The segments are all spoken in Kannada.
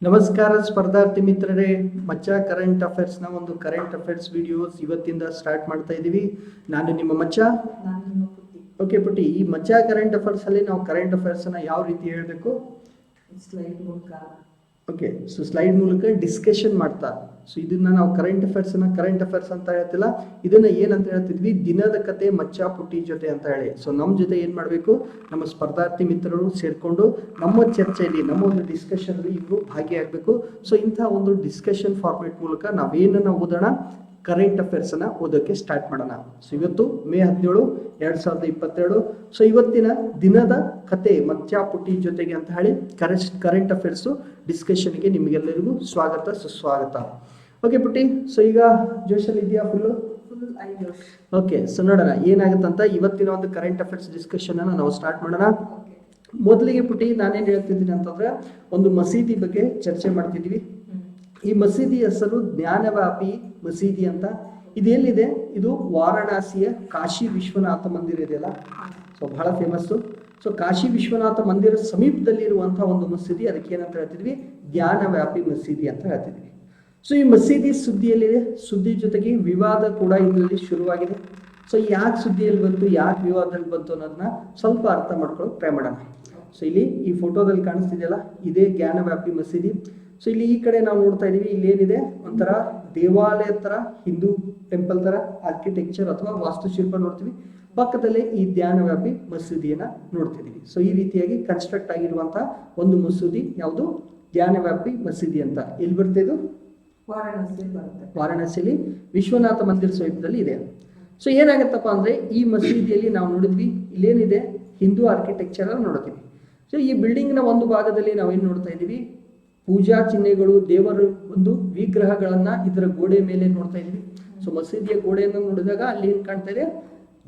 ನಮಸ್ಕಾರ ಸ್ಪರ್ಧಾರ್ಥಿ ಮಿತ್ರರೇ, ಮಚ್ಚಾ ಕರೆಂಟ್ ಅಫೇರ್ಸ್ನ ಒಂದು ಕರೆಂಟ್ ಅಫೇರ್ಸ್ ವಿಡಿಯೋಸ್ ಇವತ್ತಿಂದ ಸ್ಟಾರ್ಟ್ ಮಾಡ್ತಾ ಇದ್ದೀವಿ. ನಾನು ನಿಮ್ಮ ಮಚ್ಚಾ. ಓಕೆ ಪುಟ್ಟಿ, ಈ ಮಚ್ಚಾ ಕರೆಂಟ್ ಅಫೇರ್ಸ್ ಅಲ್ಲಿ ನಾವು ಕರೆಂಟ್ ಅಫೇರ್ಸ್ ಅನ್ನ ಯಾವ ರೀತಿ ಹೇಳಬೇಕು? ಓಕೆ, ಸೊ ಸ್ಲೈಡ್ ಮೂಲಕ ಡಿಸ್ಕಷನ್ ಮಾಡ್ತಾ, ಸೊ ಇದನ್ನ ನಾವು ಕರೆಂಟ್ ಅಫೇರ್ಸ್ ಅಂತ ಹೇಳ್ತಿಲ್ಲ, ಇದನ್ನ ಏನಂತ ಹೇಳ್ತಿದ್ವಿ, ದಿನದ ಕತೆ ಮಚ್ಚಾ ಪುಟ್ಟಿ ಜೊತೆ ಅಂತ ಹೇಳಿ. ಸೊ ನಮ್ಮ ಜೊತೆ ಏನ್ ಮಾಡಬೇಕು, ನಮ್ಮ ಸ್ಪರ್ಧಾರ್ಥಿ ಮಿತ್ರರು ಸೇರ್ಕೊಂಡು ನಮ್ಮ ಚರ್ಚೆಯಲ್ಲಿ, ನಮ್ಮ ಒಂದು ಡಿಸ್ಕಷನ್ ಅಲ್ಲಿ ಇವರು ಭಾಗಿಯಾಗಬೇಕು. ಸೊ ಇಂತಹ ಒಂದು ಡಿಸ್ಕಷನ್ ಫಾರ್ಮೇಟ್ ಮೂಲಕ ನಾವೇನನ್ನ ಓದೋಣ, ಕರೆಂಟ್ ಅಫೇರ್ಸ್ ಅನ್ನ ಓದೋಕೆ ಸ್ಟಾರ್ಟ್ ಮಾಡೋಣ. ಸೊ ಇವತ್ತು ಮೇ 17, 2022. ಸೊ ಇವತ್ತಿನ ದಿನದ ಕತೆ ಮಚ್ಚಾ ಪುಟ್ಟಿ ಜೊತೆಗೆ ಅಂತ ಹೇಳಿ ಕರೆಂಟ್ ಅಫೇರ್ಸ್ ಡಿಸ್ಕಷನ್ಗೆ ನಿಮಗೆಲ್ಲರಿಗೂ ಸ್ವಾಗತ ಸುಸ್ವಾಗತ. ಓಕೆ ಪುಟ್ಟಿ, ಸೊ ಈಗ ಜೋಶಲ್ಲಿ ಇದೆಯಾ? Full okay. ಸೊ ನೋಡೋಣ ಏನಾಗುತ್ತಂತ ಇವತ್ತಿನ ಒಂದು ಕರೆಂಟ್ ಅಫೇರ್ಸ್ ಡಿಸ್ಕಷನ್ ಅನ್ನ ನಾವು ಸ್ಟಾರ್ಟ್ ಮಾಡೋಣ. ಮೊದಲಿಗೆ ಪುಟ್ಟಿ ನಾನೇನ್ ಹೇಳ್ತಿದ್ದೀನಿ ಅಂತಂದ್ರೆ, ಒಂದು ಮಸೀದಿ ಬಗ್ಗೆ ಚರ್ಚೆ ಮಾಡ್ತಿದ್ವಿ. ಈ ಮಸೀದಿ ಹೆಸರು ಜ್ಞಾನವ್ಯಾಪಿ ಮಸೀದಿ ಅಂತ. ಇದೆಲ್ಲಿದೆ? ಇದು ವಾರಣಾಸಿಯ ಕಾಶಿ ವಿಶ್ವನಾಥ ಮಂದಿರ ಇದೆಯಲ್ಲ, ಸೊ ಬಹಳ ಫೇಮಸ್ಸು. ಸೊ ಕಾಶಿ ವಿಶ್ವನಾಥ ಮಂದಿರ ಸಮೀಪದಲ್ಲಿ ಇರುವಂತಹ ಒಂದು ಮಸೀದಿ, ಅದಕ್ಕೆ ಏನಂತ ಹೇಳ್ತಿದ್ವಿ, ಜ್ಞಾನವ್ಯಾಪಿ ಮಸೀದಿ ಅಂತ ಹೇಳ್ತಿದ್ವಿ. ಸೊ ಈ ಮಸೀದಿ ಸುದ್ದಿಯಲ್ಲಿದೆ, ಸುದ್ದಿ ಜೊತೆಗೆ ವಿವಾದ ಕೂಡ ಇದರಲ್ಲಿ ಶುರುವಾಗಿದೆ. ಸೊ ಯಾಕೆ ಸುದ್ದಿಯಲ್ಲಿ ಬಂತು, ಯಾಕೆ ವಿವಾದದಲ್ಲಿ ಬಂತು ಅನ್ನೋದನ್ನ ಸ್ವಲ್ಪ ಅರ್ಥ ಮಾಡ್ಕೊಳ್ಳೋಕೆ ಟ್ರೈ ಮಾಡೋಣ. ಸೊ ಇಲ್ಲಿ ಈ ಫೋಟೋದಲ್ಲಿ ಕಾಣಿಸ್ತಿದೆಯಲ್ಲ, ಇದೇ ಜ್ಞಾನವ್ಯಾಪಿ ಮಸೀದಿ. ಸೊ ಇಲ್ಲಿ ಈ ಕಡೆ ನಾವು ನೋಡ್ತಾ ಇದೀವಿ, ಇಲ್ಲಿ ಏನಿದೆ, ಒಂಥರ ದೇವಾಲಯ ತರ, ಹಿಂದೂ ಟೆಂಪಲ್ ತರ ಆರ್ಕಿಟೆಕ್ಚರ್ ಅಥವಾ ವಾಸ್ತುಶಿಲ್ಪ ನೋಡ್ತೀವಿ. ಪಕ್ಕದಲ್ಲೇ ಈ ಜ್ಞಾನವ್ಯಾಪಿ ಮಸೀದಿಯನ್ನ ನೋಡ್ತಿದೀವಿ. ಸೊ ಈ ರೀತಿಯಾಗಿ ಕನ್ಸ್ಟ್ರಕ್ಟ್ ಆಗಿರುವಂತಹ ಒಂದು ಮಸೂದಿ ಯಾವುದು, ಜ್ಞಾನವ್ಯಾಪಿ ಮಸೀದಿ ಅಂತ. ಎಲ್ಲಿ ಬರುತ್ತೆ ಇದು? ವಾರಣಾಸಿಯಲ್ಲಿ ವಿಶ್ವನಾಥ ಮಂದಿರ ಸಮೀಪದಲ್ಲಿ ಇದೆ. ಸೊ ಏನಾಗತ್ತಪ್ಪ ಅಂದ್ರೆ, ಈ ಮಸೀದಿಯಲ್ಲಿ ನಾವು ನೋಡಿದ್ವಿ, ಇಲ್ಲೇನಿದೆ, ಹಿಂದೂ ಆರ್ಕಿಟೆಕ್ಚರ್ ನೋಡ್ತೀವಿ. ಸೊ ಈ ಬಿಲ್ಡಿಂಗ್ ನ ಒಂದು ಭಾಗದಲ್ಲಿ ನಾವೇನ್ ನೋಡ್ತಾ ಇದೀವಿ, ಪೂಜಾ ಚಿಹ್ನೆಗಳು, ದೇವರ ಒಂದು ವಿಗ್ರಹಗಳನ್ನ ಇದರ ಗೋಡೆ ಮೇಲೆ ನೋಡ್ತಾ ಇದೀವಿ. ಸೊ ಮಸೀದಿಯ ಗೋಡೆಯನ್ನು ನೋಡಿದಾಗ ಅಲ್ಲಿ ಏನ್ ಕಾಣ್ತಾ ಇದೆ,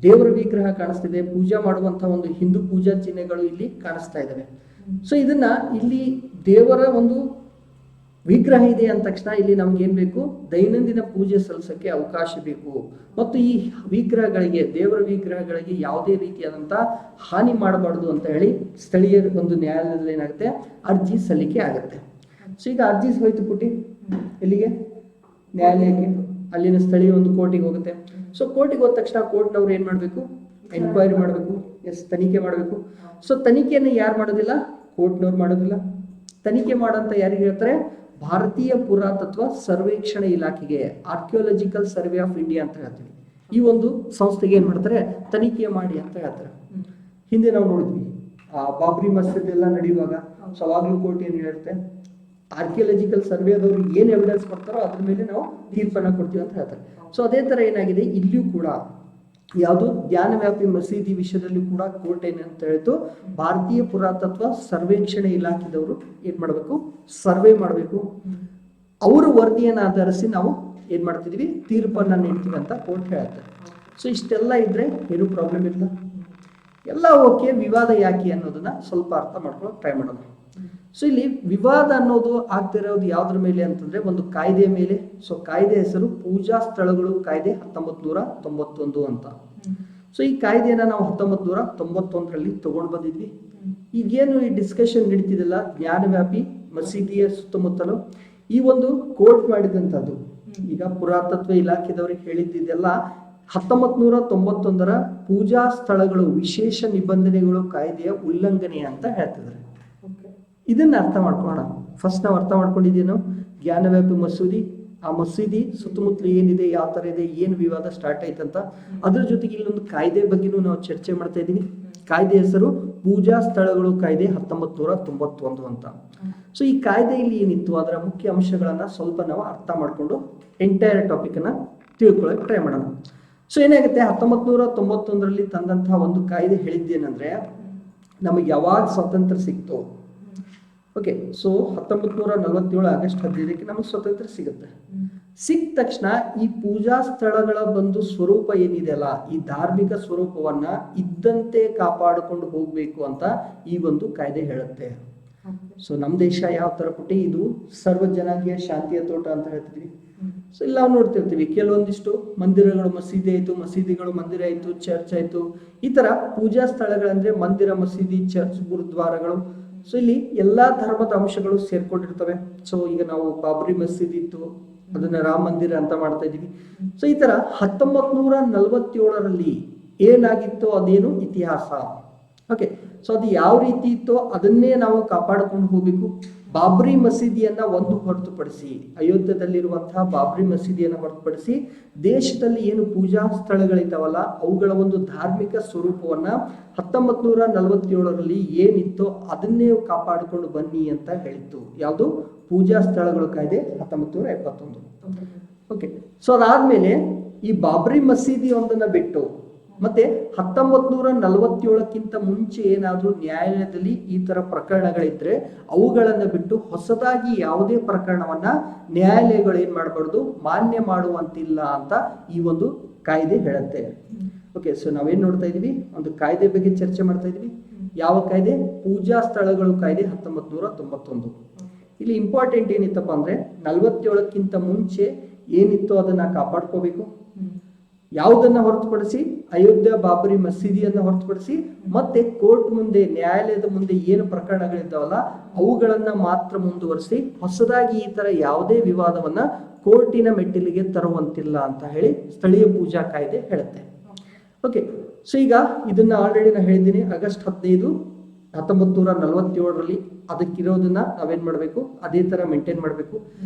ದೇವರ ವಿಗ್ರಹ ಕಾಣಿಸ್ತಿದೆ, ಪೂಜಾ ಮಾಡುವಂತಹ ಒಂದು ಹಿಂದೂ ಪೂಜಾ ಚಿಹ್ನೆಗಳು ಇಲ್ಲಿ ಕಾಣಿಸ್ತಾ ಇದಾವೆ. ಸೊ ಇದನ್ನ ಇಲ್ಲಿ ದೇವರ ಒಂದು ವಿಗ್ರಹ ಇದೆ ಅಂದ ತಕ್ಷಣ ಇಲ್ಲಿ ನಮ್ಗೆ ಏನ್ ಬೇಕು, ದೈನಂದಿನ ಪೂಜೆ ಸಲ್ಲಿಸಕ್ಕೆ ಅವಕಾಶ ಬೇಕು. ಮತ್ತು ಈ ವಿಗ್ರಹಗಳಿಗೆ, ದೇವರ ವಿಗ್ರಹಗಳಿಗೆ ಯಾವುದೇ ರೀತಿಯಾದಂತ ಹಾನಿ ಮಾಡಬಾರ್ದು ಅಂತ ಹೇಳಿ ಸ್ಥಳೀಯ ಒಂದು ನ್ಯಾಯಾಲಯದಲ್ಲಿ ಏನಾಗುತ್ತೆ, ಅರ್ಜಿ ಸಲ್ಲಿಕೆ ಆಗುತ್ತೆ. ಸೊ ಈಗ ಅರ್ಜಿ ಹೋಯ್ತು ಪುಟ್ಟಿ ಎಲ್ಲಿಗೆ, ನ್ಯಾಯಾಲಯಕ್ಕೆ, ಅಲ್ಲಿನ ಸ್ಥಳೀಯ ಒಂದು ಕೋರ್ಟಿಗೆ ಹೋಗುತ್ತೆ. ಸೊ ಕೋರ್ಟಿಗೆ ಹೋದ ತಕ್ಷಣ ಕೋರ್ಟ್ನವ್ರು ಏನ್ ಮಾಡ್ಬೇಕು, ಎನ್ಕ್ವೈರಿ ಮಾಡಬೇಕು, ತನಿಖೆ ಮಾಡಬೇಕು. ಸೊ ತನಿಖೆಯನ್ನು ಯಾರು ಮಾಡೋದಿಲ್ಲ, ಕೋರ್ಟ್ನವ್ರು ಮಾಡೋದಿಲ್ಲ. ತನಿಖೆ ಮಾಡಂತ ಯಾರಿಗೆ ಹೇಳ್ತಾರೆ, ಭಾರತೀಯ ಪುರಾತತ್ವ ಸರ್ವೇಕ್ಷಣೆ ಇಲಾಖೆಗೆ, ಆರ್ಕಿಯೋಲಜಿಕಲ್ ಸರ್ವೆ ಆಫ್ ಇಂಡಿಯಾ ಅಂತ ಹೇಳ್ತೀವಿ. ಈ ಒಂದು ಸಂಸ್ಥೆಗೆ ಏನ್ ಮಾಡ್ತಾರೆ, ತನಿಖೆ ಮಾಡಿ ಅಂತ ಹೇಳ್ತಾರೆ. ಹಿಂದೆ ನಾವು ನೋಡಿದ್ವಿ, ಬಾಬ್ರಿ ಮಸೀದಿ ಎಲ್ಲ ನಡೆಯುವಾಗ ಸೊ ಅವಾಗ್ಲೂ ಕೋರ್ಟ್ ಏನ್ ಹೇಳುತ್ತೆ, ಆರ್ಕಿಯಾಲಜಿಕಲ್ ಸರ್ವೆದವ್ರು ಏನ್ ಎವಿಡೆನ್ಸ್ ಕೊಡ್ತಾರೋ ಅದ್ರ ಮೇಲೆ ನಾವು ತೀರ್ಪನ್ನ ಕೊಡ್ತೀವಿ ಅಂತ ಹೇಳ್ತಾರೆ. ಸೊ ಅದೇ ತರ ಏನಾಗಿದೆ, ಇಲ್ಲಿಯೂ ಕೂಡ ಯಾವುದು ಜ್ಞಾನವ್ಯಾಪಿ ಮಸೀದಿ ವಿಷಯದಲ್ಲಿ ಕೂಡ ಕೋರ್ಟ್ ಏನಂತ ಹೇಳ್ತು, ಭಾರತೀಯ ಪುರಾತತ್ವ ಸರ್ವೇಕ್ಷಣೆ ಇಲಾಖೆದವರು ಏನ್ ಮಾಡ್ಬೇಕು, ಸರ್ವೆ ಮಾಡಬೇಕು. ಅವರ ವರದಿಯನ್ನು ಆಧರಿಸಿ ನಾವು ಏನ್ ಮಾಡ್ತಿದೀವಿ, ತೀರ್ಪನ್ನ ನೀಡ್ತೀವಿ ಅಂತ ಕೋರ್ಟ್ ಹೇಳುತ್ತೆ. ಸೊ ಇಷ್ಟೆಲ್ಲ ಇದ್ರೆ ಏನು ಪ್ರಾಬ್ಲಮ್ ಇಲ್ಲ, ಎಲ್ಲ ಓಕೆ. ವಿವಾದ ಯಾಕೆ ಅನ್ನೋದನ್ನ ಸ್ವಲ್ಪ ಅರ್ಥ ಮಾಡ್ಕೊಳ್ಳೋಕೆ ಟ್ರೈ ಮಾಡೋಣ. ಸೊ ಇಲ್ಲಿ ವಿವಾದ ಅನ್ನೋದು ಆಗ್ತಿರೋದು ಯಾವ್ದ್ರ ಮೇಲೆ ಅಂತಂದ್ರೆ, ಒಂದು ಕಾಯ್ದೆ ಮೇಲೆ. ಸೊ ಕಾಯ್ದೆ ಹೆಸರು ಪೂಜಾ ಸ್ಥಳಗಳು ಕಾಯ್ದೆ 1991 ಅಂತ. ಸೊ ಈ ಕಾಯ್ದೆಯನ್ನ ನಾವು 1991ರಲ್ಲಿ ತಗೊಂಡ್ ಬಂದಿದ್ವಿ. ಈಗೇನು ಈ ಡಿಸ್ಕಷನ್ ನಡೀತಿದೆಲ್ಲ ಜ್ಞಾನವ್ಯಾಪಿ ಮಸೀದಿಯ ಸುತ್ತಮುತ್ತಲು, ಈ ಒಂದು ಕೋರ್ಟ್ ಮಾಡಿದಂಥದ್ದು, ಈಗ ಪುರಾತತ್ವ ಇಲಾಖೆದವ್ರಿಗೆ ಹೇಳಿದ್ದೆಲ್ಲ 1991ರ ಪೂಜಾ ಸ್ಥಳಗಳು ವಿಶೇಷ ನಿಬಂಧನೆಗಳು ಕಾಯ್ದೆಯ ಉಲ್ಲಂಘನೆ ಅಂತ ಹೇಳ್ತಿದ್ದಾರೆ. ಇದನ್ನ ಅರ್ಥ ಮಾಡ್ಕೊಳ್ಳೋಣ. ಫಸ್ಟ್ ನಾವು ಅರ್ಥ ಮಾಡ್ಕೊಂಡಿದ್ದೀವಿ, ಜ್ಞಾನವ್ಯಾಪಿ ಮಸೂದಿ, ಆ ಮಸೀದಿ ಸುತ್ತಮುತ್ತಲು ಏನಿದೆ, ಯಾವ ತರ ಇದೆ, ಏನು ವಿವಾದ ಸ್ಟಾರ್ಟ್ ಆಯ್ತಂತ. ಅದ್ರ ಜೊತೆಗೆ ಇಲ್ಲೊಂದು ಕಾಯ್ದೆ ಬಗ್ಗೆನೂ ನಾವು ಚರ್ಚೆ ಮಾಡ್ತಾ ಇದ್ದೀವಿ. ಕಾಯ್ದೆ ಹೆಸರು ಪೂಜಾ ಸ್ಥಳಗಳು ಕಾಯ್ದೆ 1991 ಅಂತ. ಸೊ ಈ ಕಾಯ್ದೆಯಲ್ಲಿ ಏನಿತ್ತು, ಅದರ ಮುಖ್ಯ ಅಂಶಗಳನ್ನ ಸ್ವಲ್ಪ ನಾವು ಅರ್ಥ ಮಾಡ್ಕೊಂಡು ಎಂಟೈರ್ ಟಾಪಿಕ್ ಅನ್ನ ತಿಳ್ಕೊಳ್ಳೋಕೆ ಟ್ರೈ ಮಾಡೋಣ. ಸೊ ಏನಾಗುತ್ತೆ, 1991ರಲ್ಲಿ ತಂದಂತಹ ಒಂದು ಕಾಯ್ದೆ ಹೇಳಿದ್ದೇನೆಂದ್ರೆ, ನಮಗೆ ಯಾವಾಗ ಸ್ವಾತಂತ್ರ್ಯ ಸಿಕ್ತು, ಓಕೆ, ಸೊ 1947 ಆಗಸ್ಟ್ 15ಕ್ಕೆ ನಮಗೆ ಸ್ವಾತಂತ್ರ್ಯ ಸಿಗುತ್ತೆ. ಸಿಕ್ಕ ತಕ್ಷಣ ಈ ಪೂಜಾ ಸ್ಥಳಗಳ ಒಂದು ಸ್ವರೂಪ ಏನಿದೆಯಲ್ಲ, ಈ ಧಾರ್ಮಿಕ ಸ್ವರೂಪವನ್ನ ಇದ್ದಂತೆ ಕಾಪಾಡಿಕೊಂಡು ಹೋಗ್ಬೇಕು ಅಂತ ಈ ಒಂದು ಕಾಯ್ದೆ ಹೇಳುತ್ತೆ. ಸೊ ನಮ್ಮ ದೇಶ ಯಾವ ತರ ಪುಟ್ಟಿ, ಇದು ಸರ್ವ ಜನಾಂಗೀಯ ಶಾಂತಿಯ ತೋಟ ಅಂತ ಹೇಳ್ತಿದ್ವಿ. ಸೊ ಇಲ್ಲಿ ನಾವು ನೋಡ್ತಿರ್ತೀವಿ, ಕೆಲವೊಂದಿಷ್ಟು ಮಂದಿರಗಳು, ಮಸೀದಿ ಆಯ್ತು, ಮಸೀದಿಗಳು ಮಂದಿರ ಆಯ್ತು, ಚರ್ಚ್ ಆಯ್ತು, ಈ ತರ ಪೂಜಾ ಸ್ಥಳಗಳಂದ್ರೆ ಮಂದಿರ, ಮಸೀದಿ, ಚರ್ಚ್, ಗುರುದ್ವಾರಗಳು. ಸೊ ಇಲ್ಲಿ ಎಲ್ಲಾ ಧರ್ಮದ ಅಂಶಗಳು ಸೇರ್ಕೊಂಡಿರ್ತವೆ. ಸೊ ಈಗ ನಾವು ಬಾಬ್ರಿ ಮಸೀದಿ ಇತ್ತು, ಅದನ್ನ ರಾಮ ಮಂದಿರ ಅಂತ ಮಾಡ್ತಾ ಇದೀವಿ. ಸೊ ಈ ತರ 1947ರಲ್ಲಿ ಏನಾಗಿತ್ತೋ ಅದೇನು ಇತಿಹಾಸ. ಓಕೆ, ಸೊ ಅದು ಯಾವ ರೀತಿ ಇತ್ತೋ ಅದನ್ನೇ ನಾವು ಕಾಪಾಡಿಕೊಂಡು ಹೋಗ್ಬೇಕು. ಬಾಬ್ರಿ ಮಸೀದಿಯನ್ನ ಹೊರತುಪಡಿಸಿ, ಅಯೋಧ್ಯದಲ್ಲಿರುವಂತಹ ಬಾಬ್ರಿ ಮಸೀದಿಯನ್ನ ಹೊರತುಪಡಿಸಿ ದೇಶದಲ್ಲಿ ಏನು ಪೂಜಾ ಸ್ಥಳಗಳಿದ್ದಾವಲ್ಲ ಅವುಗಳ ಒಂದು ಧಾರ್ಮಿಕ ಸ್ವರೂಪವನ್ನ 1947ರಲ್ಲಿ ಏನಿತ್ತೋ ಅದನ್ನೇ ಕಾಪಾಡಿಕೊಂಡು ಬನ್ನಿ ಅಂತ ಹೇಳಿತ್ತು. ಯಾವುದು? ಪೂಜಾ ಸ್ಥಳಗಳು ಕಾಯ್ದೆ 1971. ಓಕೆ, ಸೊ ಅದಾದ್ಮೇಲೆ ಈ ಬಾಬ್ರಿ ಮಸೀದಿ ಒಂದನ್ನ ಬಿಟ್ಟು ಮತ್ತೆ 1947ಕ್ಕಿಂತ ಮುಂಚೆ ಏನಾದ್ರೂ ನ್ಯಾಯಾಲಯದಲ್ಲಿ ಈ ತರ ಪ್ರಕರಣಗಳಿದ್ರೆ ಅವುಗಳನ್ನ ಬಿಟ್ಟು ಹೊಸದಾಗಿ ಯಾವುದೇ ಪ್ರಕರಣವನ್ನ ನ್ಯಾಯಾಲಯಗಳು ಏನ್ ಮಾಡಬಾರ್ದು, ಮಾನ್ಯ ಮಾಡುವಂತಿಲ್ಲ ಅಂತ ಈ ಒಂದು ಕಾಯ್ದೆ ಹೇಳುತ್ತೆ. ಓಕೆ, ಸೊ ನಾವೇನ್ ನೋಡ್ತಾ ಇದೀವಿ, ಒಂದು ಕಾಯ್ದೆ ಬಗ್ಗೆ ಚರ್ಚೆ ಮಾಡ್ತಾ ಇದೀವಿ. ಯಾವ ಕಾಯ್ದೆ? ಪೂಜಾ ಸ್ಥಳಗಳು ಕಾಯ್ದೆ 1991. ಇಲ್ಲಿ ಇಂಪಾರ್ಟೆಂಟ್ ಏನಿತ್ತಪ್ಪ ಅಂದ್ರೆ 47ಕ್ಕಿಂತ ಮುಂಚೆ ಏನಿತ್ತು ಅದನ್ನ ಕಾಪಾಡ್ಕೋಬೇಕು. ಯಾವುದನ್ನ ಹೊರತುಪಡಿಸಿ, ಅಯೋಧ್ಯ ಬಾಬರಿ ಮಸೀದಿಯನ್ನ ಹೊರತುಪಡಿಸಿ ಮತ್ತೆ ಕೋರ್ಟ್ ಮುಂದೆ, ನ್ಯಾಯಾಲಯದ ಮುಂದೆ ಏನು ಪ್ರಕರಣಗಳಿದ್ದಾವಲ್ಲ ಅವುಗಳನ್ನ ಮಾತ್ರ ಮುಂದುವರಿಸಿ ಹೊಸದಾಗಿ ಈ ತರ ಯಾವುದೇ ವಿವಾದವನ್ನ ಕೋರ್ಟಿನ ಮೆಟ್ಟಿಲಿಗೆ ತರುವಂತಿಲ್ಲ ಅಂತ ಹೇಳಿ ಸ್ಥಳೀಯ ಪೂಜಾ ಕಾಯ್ದೆ ಹೇಳುತ್ತೆ. ಓಕೆ, ಸೊ ಈಗ ಇದನ್ನ ಆಲ್ರೆಡಿ ನಾನು ಹೇಳಿದ್ದೀನಿ. ಆಗಸ್ಟ್ 15, 1947ರಲ್ಲಿ ಅದಕ್ಕಿರೋದನ್ನ ನಾವೇನ್ ಮಾಡ್ಬೇಕು, ಅದೇ ತರ ಮೇಂಟೈನ್ ಮಾಡ್ಬೇಕು.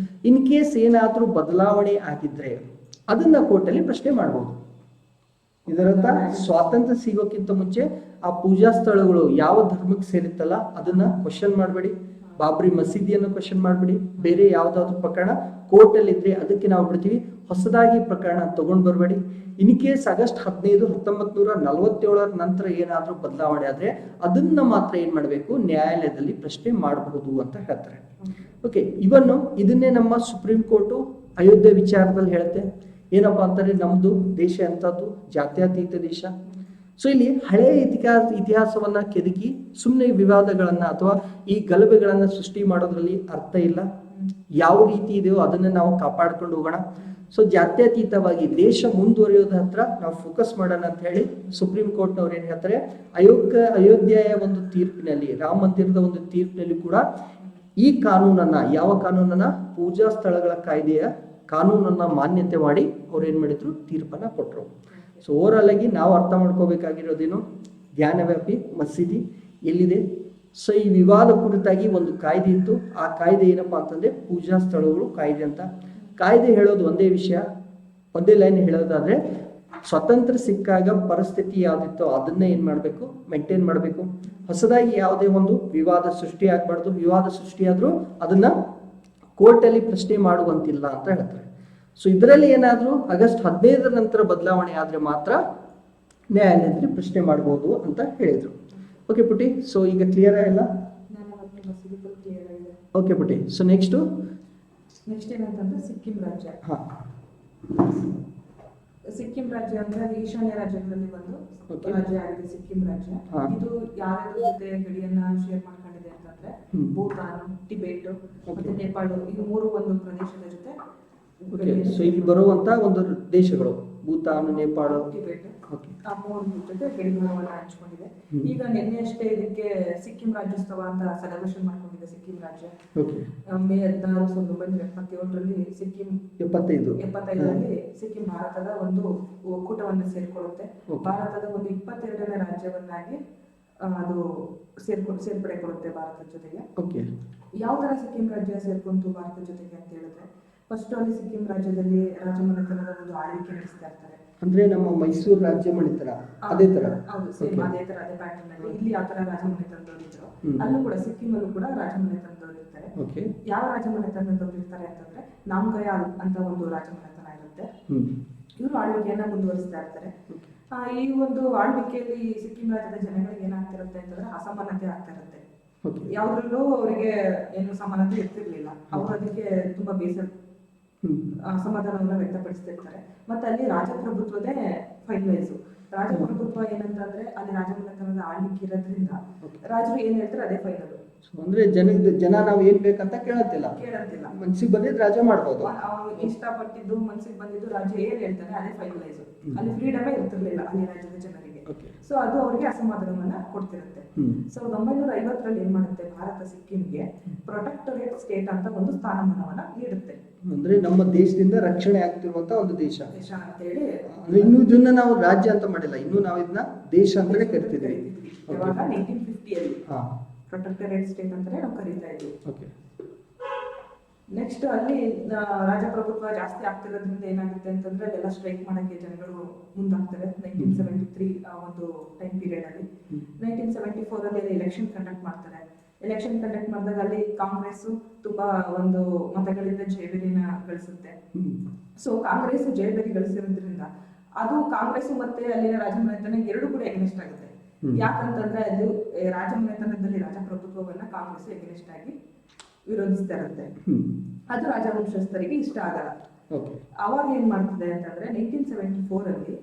ಇನ್ ಕೇಸ್ ಏನಾದ್ರೂ ಬದಲಾವಣೆ ಆಗಿದ್ರೆ ಅದನ್ನ ಕೋರ್ಟಲ್ಲಿ ಪ್ರಶ್ನೆ ಮಾಡಬಹುದು. ಇದರರ್ಥ ಸ್ವಾತಂತ್ರ್ಯ ಸಿಗೋಕ್ಕಿಂತ ಮುಂಚೆ ಆ ಪೂಜಾ ಸ್ಥಳಗಳು ಯಾವ ಧರ್ಮಕ್ಕೆ ಸೇರಿತ್ತಲ್ಲ ಅದನ್ನ ಕ್ವಶನ್ ಮಾಡಬೇಡಿ, ಬಾಬ್ರಿ ಮಸೀದಿಯನ್ನು ಕ್ವಶನ್ ಮಾಡಬೇಡಿ. ಬೇರೆ ಯಾವ್ದಾದ್ರು ಪ್ರಕರಣ ಕೋರ್ಟ್ ಅಲ್ಲಿ ಇದ್ರೆ ಅದಕ್ಕೆ ನಾವು ಬಿಡ್ತೀವಿ, ಹೊಸದಾಗಿ ಪ್ರಕರಣ ತಗೊಂಡ್ ಬರಬೇಡಿ. ಇನ್ ಕೇಸ್ ಆಗಸ್ಟ್ 15, 1947 ನಂತರ ಏನಾದ್ರೂ ಬದಲಾವಣೆ ಆದ್ರೆ ಅದನ್ನ ಮಾತ್ರ ಏನ್ ಮಾಡ್ಬೇಕು, ನ್ಯಾಯಾಲಯದಲ್ಲಿ ಪ್ರಶ್ನೆ ಮಾಡಬಹುದು ಅಂತ ಹೇಳ್ತಾರೆ. ಓಕೆ, ಇದನ್ನೇ ನಮ್ಮ ಸುಪ್ರೀಂ ಕೋರ್ಟು ಅಯೋಧ್ಯೆ ವಿಚಾರದಲ್ಲಿ ಹೇಳುತ್ತೆ. ಏನಪ್ಪಾ ಅಂತಾರೆ, ನಮ್ದು ದೇಶ ಅಂತದ್ದು ಜಾತ್ಯತೀತ ದೇಶ. ಸೊ ಇಲ್ಲಿ ಹಳೆಯ ಇತಿಹಾಸವನ್ನ ಕೆದಕಿ ಸುಮ್ಮನೆ ವಿವಾದಗಳನ್ನ ಅಥವಾ ಈ ಗಲಭೆಗಳನ್ನ ಸೃಷ್ಟಿ ಮಾಡೋದ್ರಲ್ಲಿ ಅರ್ಥ ಇಲ್ಲ. ಯಾವ ರೀತಿ ಇದೆಯೋ ಅದನ್ನ ನಾವು ಕಾಪಾಡ್ಕೊಂಡು ಹೋಗೋಣ. ಸೊ ಜಾತ್ಯತೀತವಾಗಿ ದೇಶ ಮುಂದುವರಿಯೋದ್ರ ಹತ್ರ ನಾವು ಫೋಕಸ್ ಮಾಡೋಣ ಅಂತ ಹೇಳಿ ಸುಪ್ರೀಂ ಕೋರ್ಟ್ನವ್ರು ಏನ್ ಹೇಳ್ತಾರೆ, ಅಯೋಧ್ಯೆಯ ಒಂದು ತೀರ್ಪಿನಲ್ಲಿ, ರಾಮ ಮಂದಿರದ ಒಂದು ತೀರ್ಪಿನಲ್ಲಿ ಕೂಡ ಈ ಕಾನೂನನ್ನ, ಯಾವ ಕಾನೂನನ್ನ, ಪೂಜಾ ಸ್ಥಳಗಳ ಕಾಯ್ದೆಯ ಕಾನೂನನ್ನ ಮಾನ್ಯತೆ ಮಾಡಿ ಅವ್ರು ಏನ್ ಮಾಡಿದ್ರು, ತೀರ್ಪನ್ನ ಕೊಟ್ರು. ಸೊ ಓವರಾಲ್ ಆಗಿ ನಾವು ಅರ್ಥ ಮಾಡ್ಕೋಬೇಕಾಗಿರೋದೇನು, ಧ್ಯಾನವ್ಯಾಪಿ ಮಸೀದಿ ಎಲ್ಲಿದೆ. ಸೊ ಈ ವಿವಾದ ಕುರಿತಾಗಿ ಒಂದು ಕಾಯ್ದೆ ಇತ್ತು. ಆ ಕಾಯ್ದೆ ಏನಪ್ಪಾ ಅಂತಂದ್ರೆ ಪೂಜಾ ಸ್ಥಳಗಳು ಕಾಯ್ದೆ ಅಂತ. ಕಾಯ್ದೆ ಹೇಳೋದು ಒಂದೇ ವಿಷಯ, ಒಂದೇ ಲೈನ್ ಹೇಳೋದಾದ್ರೆ ಸ್ವಾತಂತ್ರ್ಯ ಸಿಕ್ಕಾಗ ಪರಿಸ್ಥಿತಿ ಯಾವ್ದಿತ್ತೋ ಅದನ್ನ ಏನ್ ಮಾಡ್ಬೇಕು, ಮೇಂಟೈನ್ ಮಾಡ್ಬೇಕು. ಹೊಸದಾಗಿ ಯಾವುದೇ ಒಂದು ವಿವಾದ ಸೃಷ್ಟಿ ಆಗ್ಬಾರ್ದು. ವಿವಾದ ಸೃಷ್ಟಿಯಾದ್ರೂ ಅದನ್ನ ಕೋರ್ಟ್ ಅಲ್ಲಿ ಪ್ರಶ್ನೆ ಮಾಡುವಂತಿಲ್ಲ ಅಂತ ಹೇಳ್ತಾರೆ. ಸೊ ಇದರಲ್ಲಿ ಏನಾದ್ರೂ ಆಗಸ್ಟ್ 15 ನಂತರ ಬದಲಾವಣೆ ಆದ್ರೆ ಮಾತ್ರ ನ್ಯಾಯಾಲಯದಲ್ಲಿ ಪ್ರಶ್ನೆ ಮಾಡಬಹುದು ಅಂತ ಹೇಳಿದ್ರು. ಓಕೆ ಪುಟಿ, ಸೊ ಈಗ ಕ್ಲಿಯರ್ ಆಗಿಲ್ಲ? ಓಕೆ ಪುಟಿ, ಸೊ ನೆಕ್ಸ್ಟ್ ಏನಂತಂದ್ರೆ ಸಿಕ್ಕಿಂ ರಾಜ್ಯ. ಸಿಕ್ಕಿಂ ರಾಜ್ಯ ಅಂದ್ರೆ ಈಶಾನ್ಯ ರಾಜ್ಯಗಳಲ್ಲಿ ಒಂದು ರಾಜ್ಯ ಆಗಿದೆ ಸಿಕ್ಕಿಂ ರಾಜ್ಯ. ಇದು ಯಾರ್ಯಾರ ಜೊತೆ ಗಡಿಯನ್ನ ಶೇರ್ ಮಾಡ್ಕೊಂಡಿದೆ ಅಂತಂದ್ರೆ ಭೂತಾನ್, ಟಿಬೆಟ್ ಮತ್ತೆ ನೇಪಾಳ, ಈ ಮೂರು ಒಂದು ಪ್ರದೇಶದ ಜೊತೆ. ಸೊ ಇಲ್ಲಿ ಬರುವಂತ ಒಂದು ದೇಶಗಳು ಭೂತಾನ್, ನೇಪಾಳ, ಟಿಬೆಟ್, ಆ ಮೂರು ಜೊತೆ ಗಡಿಗಳನ್ನ ಹಂಚ್ಕೊಂಡಿದೆ. ಈಗ ನಿನ್ನೆ ಅಷ್ಟೇ ಇದಕ್ಕೆ ಸಿಕ್ಕಿಂ ರಾಜ್ಯೋತ್ಸವ ಅಂತ ಸೆಲೆಬ್ರೇಷನ್ ಮಾಡ್ಕೊಂಡಿದೆ ಸಿಕ್ಕಿಂ ರಾಜ್ಯ. ಮೇ 16, 1977ರಲ್ಲಿ ಸಿಕ್ಕಿಂ 75ರಲ್ಲಿ ಸಿಕ್ಕಿಂ ಭಾರತದ ಒಂದು ಒಕ್ಕೂಟವನ್ನು ಸೇರ್ಕೊಳ್ಳುತ್ತೆ. ಭಾರತದ ಒಂದು 22ನೇ ರಾಜ್ಯವನ್ನಾಗಿ ಅದು ಸೇರ್ಪಡೆಗೊಳ್ಳುತ್ತೆ ಭಾರತದ ಜೊತೆಗೆ. ಯಾವ ತರ ಸಿಕ್ಕಿಂ ರಾಜ್ಯ ಸೇರ್ಕೊಂತು ಭಾರತದ ಜೊತೆಗೆ ಅಂತ ಹೇಳಿದ್ರೆ, ಫಸ್ಟ್ ಅಲ್ಲಿ ಸಿಕ್ಕಿಂ ರಾಜ್ಯದಲ್ಲಿ ರಾಜಮನೆತನದ ಒಂದು ಆಳ್ವಿಕೆ ನಡೆಸ್ತಾ ಇರ್ತಾರೆ. ಅಂದ್ರೆ ನಮ್ಮ ಮೈಸೂರು ರಾಜ್ಯ ಮಣಿತರ ಅದೇ ತರ, ಹೌದು, ಸೇಮ್ ಅದೇ ತರ, ಅದೇ ಪ್ಯಾಟರ್ನ್ ಅಲ್ಲಿ ಇಲ್ಲಿ ಯಾವ ತರ ರಾಜಮನೆತನದವರು ಇದ್ರು ಅಲ್ಲೂ ಕೂಡ ಸಿಕ್ಕಿಂ ಅಲ್ಲೂ ಕೂಡ ರಾಜಮನೆತನದವರು ಇರ್ತಾರೆ. ಯಾವ ರಾಜಮನೆತನದವರು ಇರ್ತಾರೆ ಅಂತಂದ್ರೆ ನಾಮ್ಗಯಾಲ್ ಅಂತ ಒಂದು ರಾಜಮನೆತನ ಇರುತ್ತೆ. ಇವರು ಆಳ್ವಿಕೆಯನ್ನ ಮುಂದುವರಿಸ್ತಾ ಇರ್ತಾರೆ. ಈ ಒಂದು ಆಳ್ವಿಕೆಯಲ್ಲಿ ಸಿಕ್ಕಿಂ ರಾಜ್ಯದ ಜನಗಳಿಗೆ ಏನಾಗ್ತಿರುತ್ತೆ ಅಂತಂದ್ರೆ ಅಸಮಾನತೆ ಆಗ್ತಾ ಇರುತ್ತೆ. ಯಾವ್ದ್ರಲ್ಲೂ ಅವರಿಗೆ ಏನು ಸಮಾನತೆ ಇರ್ತಿರ್ಲಿಲ್ಲ. ಅವರು ಅದಕ್ಕೆ ತುಂಬಾ ಬೇಸರ, ಅಸಮಾಧಾನವನ್ನ ವ್ಯಕ್ತಪಡಿಸ್ತಿರ್ತಾರೆ. ಮತ್ತೆ ಅಲ್ಲಿ ರಾಜಪ್ರಭುತ್ವದೇ ಫೈನಲೈಸು. ರಾಜಪ್ರಭುತ್ವ ಏನಂತಂದ್ರೆ ಅಲ್ಲಿ ರಾಜಮನೆತನದ ಆಳ್ವಿಕೆ ಇರೋದ್ರಿಂದ ರಾಜರು ಏನ್ ಹೇಳ್ತಾರೆ ಅದೇ ಫೈನಲ್. ಸೊ ಅಂದ್ರೆ ಜನ ನಾವು ಏನ್ ಬೇಕಂತ ಕೇಳತ್ತಿಲ್ಲ, ಕೇಳಂತಿಲ್ಲ. ಮನ್ಸಿಗೆ ಬಂದಿದ್ದು ರಾಜ ಮಾಡ್ಬೋದು. ಅವ್ನು ಇಷ್ಟಪಟ್ಟಿದ್ದು ಮನ್ಸಿಗೆ ಬಂದಿದ್ದು ರಾಜ್ಯ ಏನ್ ಹೇಳ್ತಾರೆ ಅದೇ ಫೈನಲೈಸ್. ಅಲ್ಲಿ ಫ್ರೀಡಮೇ ಇರ್ತಿರ್ಲಿಲ್ಲ ಅಲ್ಲಿ ರಾಜ್ಯದ ಜನರಿಗೆ. ಸೊ ಅದು ಅವರಿಗೆ ಅಸಮಾಧಾನವನ್ನ ಕೊಡ್ತಿರುತ್ತೆ. 1950ರಲ್ಲಿ ಏನ್ ಮಾಡುತ್ತೆ ಭಾರತ ಸಿಕ್ಕಿಂಗೆ ಪ್ರೊಟೆಕ್ಟರೇಟ್ ಸ್ಟೇಟ್ ಅಂತ ಒಂದು ಸ್ಥಾನಮಾನವನ್ನ ನೀಡುತ್ತೆ. ಅಂದ್ರೆ ನಮ್ಮ ದೇಶದಿಂದ ರಕ್ಷಣೆ ಆಗ್ತಿರುವಂತ ಒಂದು ದೇಶ ಅಂತ ಹೇಳಿ. ಅಂದ್ರೆ ಇನ್ನು ಇದನ್ನ ನಾವು ರಾಜ್ಯ ಅಂತ ಮಾಡಿಲ್ಲ, ಇನ್ನು ನಾವು ಇದನ್ನ ದೇಶ ಅಂತಾನೆ ಕರಿತಿದ್ವಿ. ಯಾವಾಗ 1950ಯಲ್ಲಿ ಪ್ರೊಟೆಕ್ಟರೇಟ್ ಸ್ಟೇಟ್ ಅಂತಾನೆ ನಾವು ಕರೀತಾ ಇದ್ವಿ. ನೆಕ್ಸ್ಟ್ ಅಲ್ಲಿ ರಾಜಪ್ರಭುತ್ವ ಜಾಸ್ತಿ ಆಗ್ತಿರೋದ್ರಿಂದ ಏನಾಗುತ್ತೆ ಅಂತಂದ್ರೆ ಅಲ್ಲೆಲ್ಲ ಸ್ಟ್ರೈಕ್ ಮಾಡಕ್ಕೆ ಜನಗಳು ಮುಂದಾಗ್ತಾರೆ. 1973 ಒಂದು ಟೈಮ್ ಪೀರಿಯಡ್ ಅಲ್ಲಿ 1974 ಅಲ್ಲಿ ಎಲೆಕ್ಷನ್ ಕಂಡಕ್ಟ್ ಮಾಡ್ತಾರೆ. ಎಲೆಕ್ಷನ್ ಕಂಡಕ್ಟ್ ಮಾಡಿದಾಗ ಅಲ್ಲಿ ಕಾಂಗ್ರೆಸ್ ತುಂಬಾ ಒಂದು ಮತಗಳಿಂದ ಜಯಬೇರಿನ ಗಳಿಸುತ್ತೆ. ಸೊ ಕಾಂಗ್ರೆಸ್ ಜಯಬೇರಿ ಗಳಿಸಿರೋದ್ರಿಂದ ಅದು ಕಾಂಗ್ರೆಸ್ ಮತ್ತೆ ಅಲ್ಲಿನ ರಾಜಮನೆತನ ಎರಡು ಕೂಡ ಎಗ್ನೆಸ್ಟ್ ಆಗುತ್ತೆ. ಯಾಕಂತಂದ್ರೆ ಅದು ರಾಜಮನೆತನದಲ್ಲಿ ರಾಜಪ್ರಭುತ್ವವನ್ನ ಕಾಂಗ್ರೆಸ್ ಎಗ್ನೆಸ್ಟ್ ಆಗಿ ವಿರೋಧಿಸ್ತಾ ಇರುತ್ತೆ. ಅದು ರಾಜವಂಶಸ್ಥರಿಗೆ ಇಷ್ಟ ಆಗಲ್ಲ. ಅವಾಗ ಏನ್ ಮಾಡ್ತದೆ ಅಂತಂದ್ರೆ 1974 ಅಲ್ಲಿ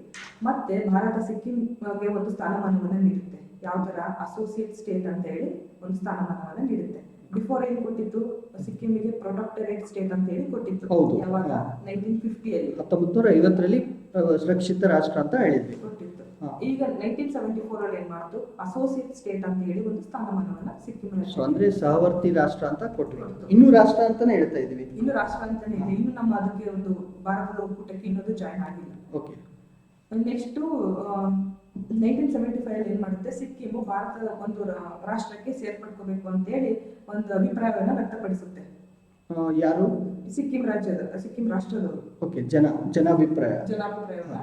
ಮತ್ತೆ ಭಾರತ ಸಿಕ್ಕಿಂಗೆ ಒಂದು ಸ್ಥಾನಮಾನವನ್ನ ನೀಡುತ್ತೆ. ಯಾವ ತರ ಅಸೋಸಿಯೇಟ್ ಸ್ಟೇಟ್ ಅಂತ ಹೇಳಿ ಒಂದು ಸ್ಥಾನಮಾನವನ್ನ ನೀಡುತ್ತೆ. ಬಿಫೋರ್ ಏನ್ ಕೊಟ್ಟಿತ್ತು ಸಿಕ್ಕಿಂಗೆ ಪ್ರೊಟೆಕ್ಟರೇಟ್ ಸ್ಟೇಟ್ ಅಂತ ಹೇಳಿ ಕೊಟ್ಟಿತ್ತು. ಯಾವಾಗ 1950ಯಲ್ಲಿ 1950ರಲ್ಲಿ ಸುರಕ್ಷಿತ ರಾಷ್ಟ್ರ ಅಂತ ಹೇಳಿದ್ವಿ ಕೊಟ್ಟಿತ್ತು. ಈಗ 1974 ಅಲ್ಲಿ ಏನ್ ಮಾಡ್ತು ಅಸೋಸಿಯೇಟ್ ಸ್ಟೇಟ್ ಅಂತ ಹೇಳಿ ಒಂದು ಸ್ಥಾನಮಾನವನ್ನ ಸಿಕ್ಕಿಂ ಅಂದ್ರೆ ಸಹವರ್ತಿ ರಾಷ್ಟ್ರ ಅಂತ ಕೊಟ್ವಿ. ಇನ್ನು ರಾಷ್ಟ್ರ ಅಂತಾನೆ ಹೇಳ್ತಾ ಇದೀವಿ. ಇನ್ನು ರಾಷ್ಟ್ರ ಅಂತಾನೆ ಇದೆ. ಇನ್ನು ನಮ್ಮ ಅದಕ್ಕೆ ಒಂದು ಭಾರತದ ಒಕ್ಕೂಟಕ್ಕೆ ಇನ್ನೊಂದು ಜಾಯಿನ್ ಆಗಿಲ್ಲ. ನೆಕ್ಸ್ಟ್ 1975 ಅಲ್ಲಿ ಏನ್ ಮಾಡುತ್ತೆ ಸಿಕ್ಕಿಮು ಭಾರತದ ಒಂದು ರಾಷ್ಟ್ರಕ್ಕೆ ಸೇರ್ಪಡ್ಕೋಬೇಕು ಅಂತ ಹೇಳಿ ಒಂದು ಅಭಿಪ್ರಾಯವನ್ನ ವ್ಯಕ್ತಪಡಿಸುತ್ತೆ. ಯಾರು? ಸಿಕ್ಕಿಂ ರಾಷ್ಟ್ರದವರು. ಜನಾಭಿಪ್ರಾಯವನ್ನ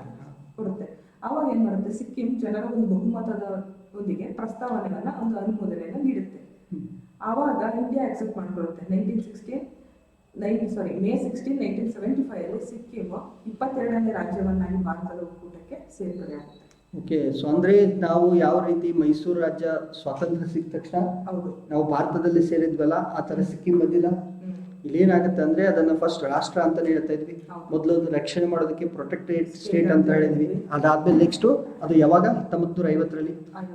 ಕೊಡುತ್ತೆ. ಅವಾಗ ಏನ್ ಮಾಡುತ್ತೆ ಸಿಕ್ಕಿಂ ಜನರ ಒಂದು ಬಹುಮತದ ಒಂದಿಗೆ ಪ್ರಸ್ತಾವನೆಗಳನ್ನ ಒಂದು ಅನುಮೋದನೆಯನ್ನ ನೀಡುತ್ತೆ. ಆವಾಗ ಇಂಡಿಯಾ ಆಕ್ಸೆಪ್ಟ್ ಮಾಡ್ಕೊಳ್ಳುತ್ತೆ. ಮೇ 16, 1975 ಅಲ್ಲಿ ಸಿಕ್ಕಿಂ 22ನೇ ರಾಜ್ಯವನ್ನಾಗಿ ಭಾರತದ ಒಕ್ಕೂಟಕ್ಕೆ ಸೇರ್ಪಡೆ ಆಗುತ್ತೆ. ಸೊ ಅಂದ್ರೆ ನಾವು ಯಾವ ರೀತಿ ಮೈಸೂರು ರಾಜ್ಯ ಸ್ವಾತಂತ್ರ್ಯ ಸಿಕ್ಕ ತಕ್ಷಣ ನಾವು ಭಾರತದಲ್ಲಿ ಸೇರಿದ್ವಲ್ಲ, ಆ ತರ ಸಿಕ್ಕಿಂ ಬಂದಿಲ್ಲ. ಇಲ್ಲೇನಾಗುತ್ತೆ ಅಂದ್ರೆ ಅದನ್ನ ಫಸ್ಟ್ ರಾಷ್ಟ್ರ ಅಂತಾನೆ ಹೇಳ್ತಾ ಇದ್ವಿ. ಮೊದಲು ಅದು ರಕ್ಷಣೆ ಮಾಡೋದಕ್ಕೆ ಪ್ರೊಟೆಕ್ಟೆಡ್ ಸ್ಟೇಟ್ ಅಂತ ಹೇಳಿದ್ವಿ. ಅದಾದ್ಮೇಲೆ ನೆಕ್ಸ್ಟ್ ಅದು ಯಾವಾಗ 1950ರಲ್ಲಿ.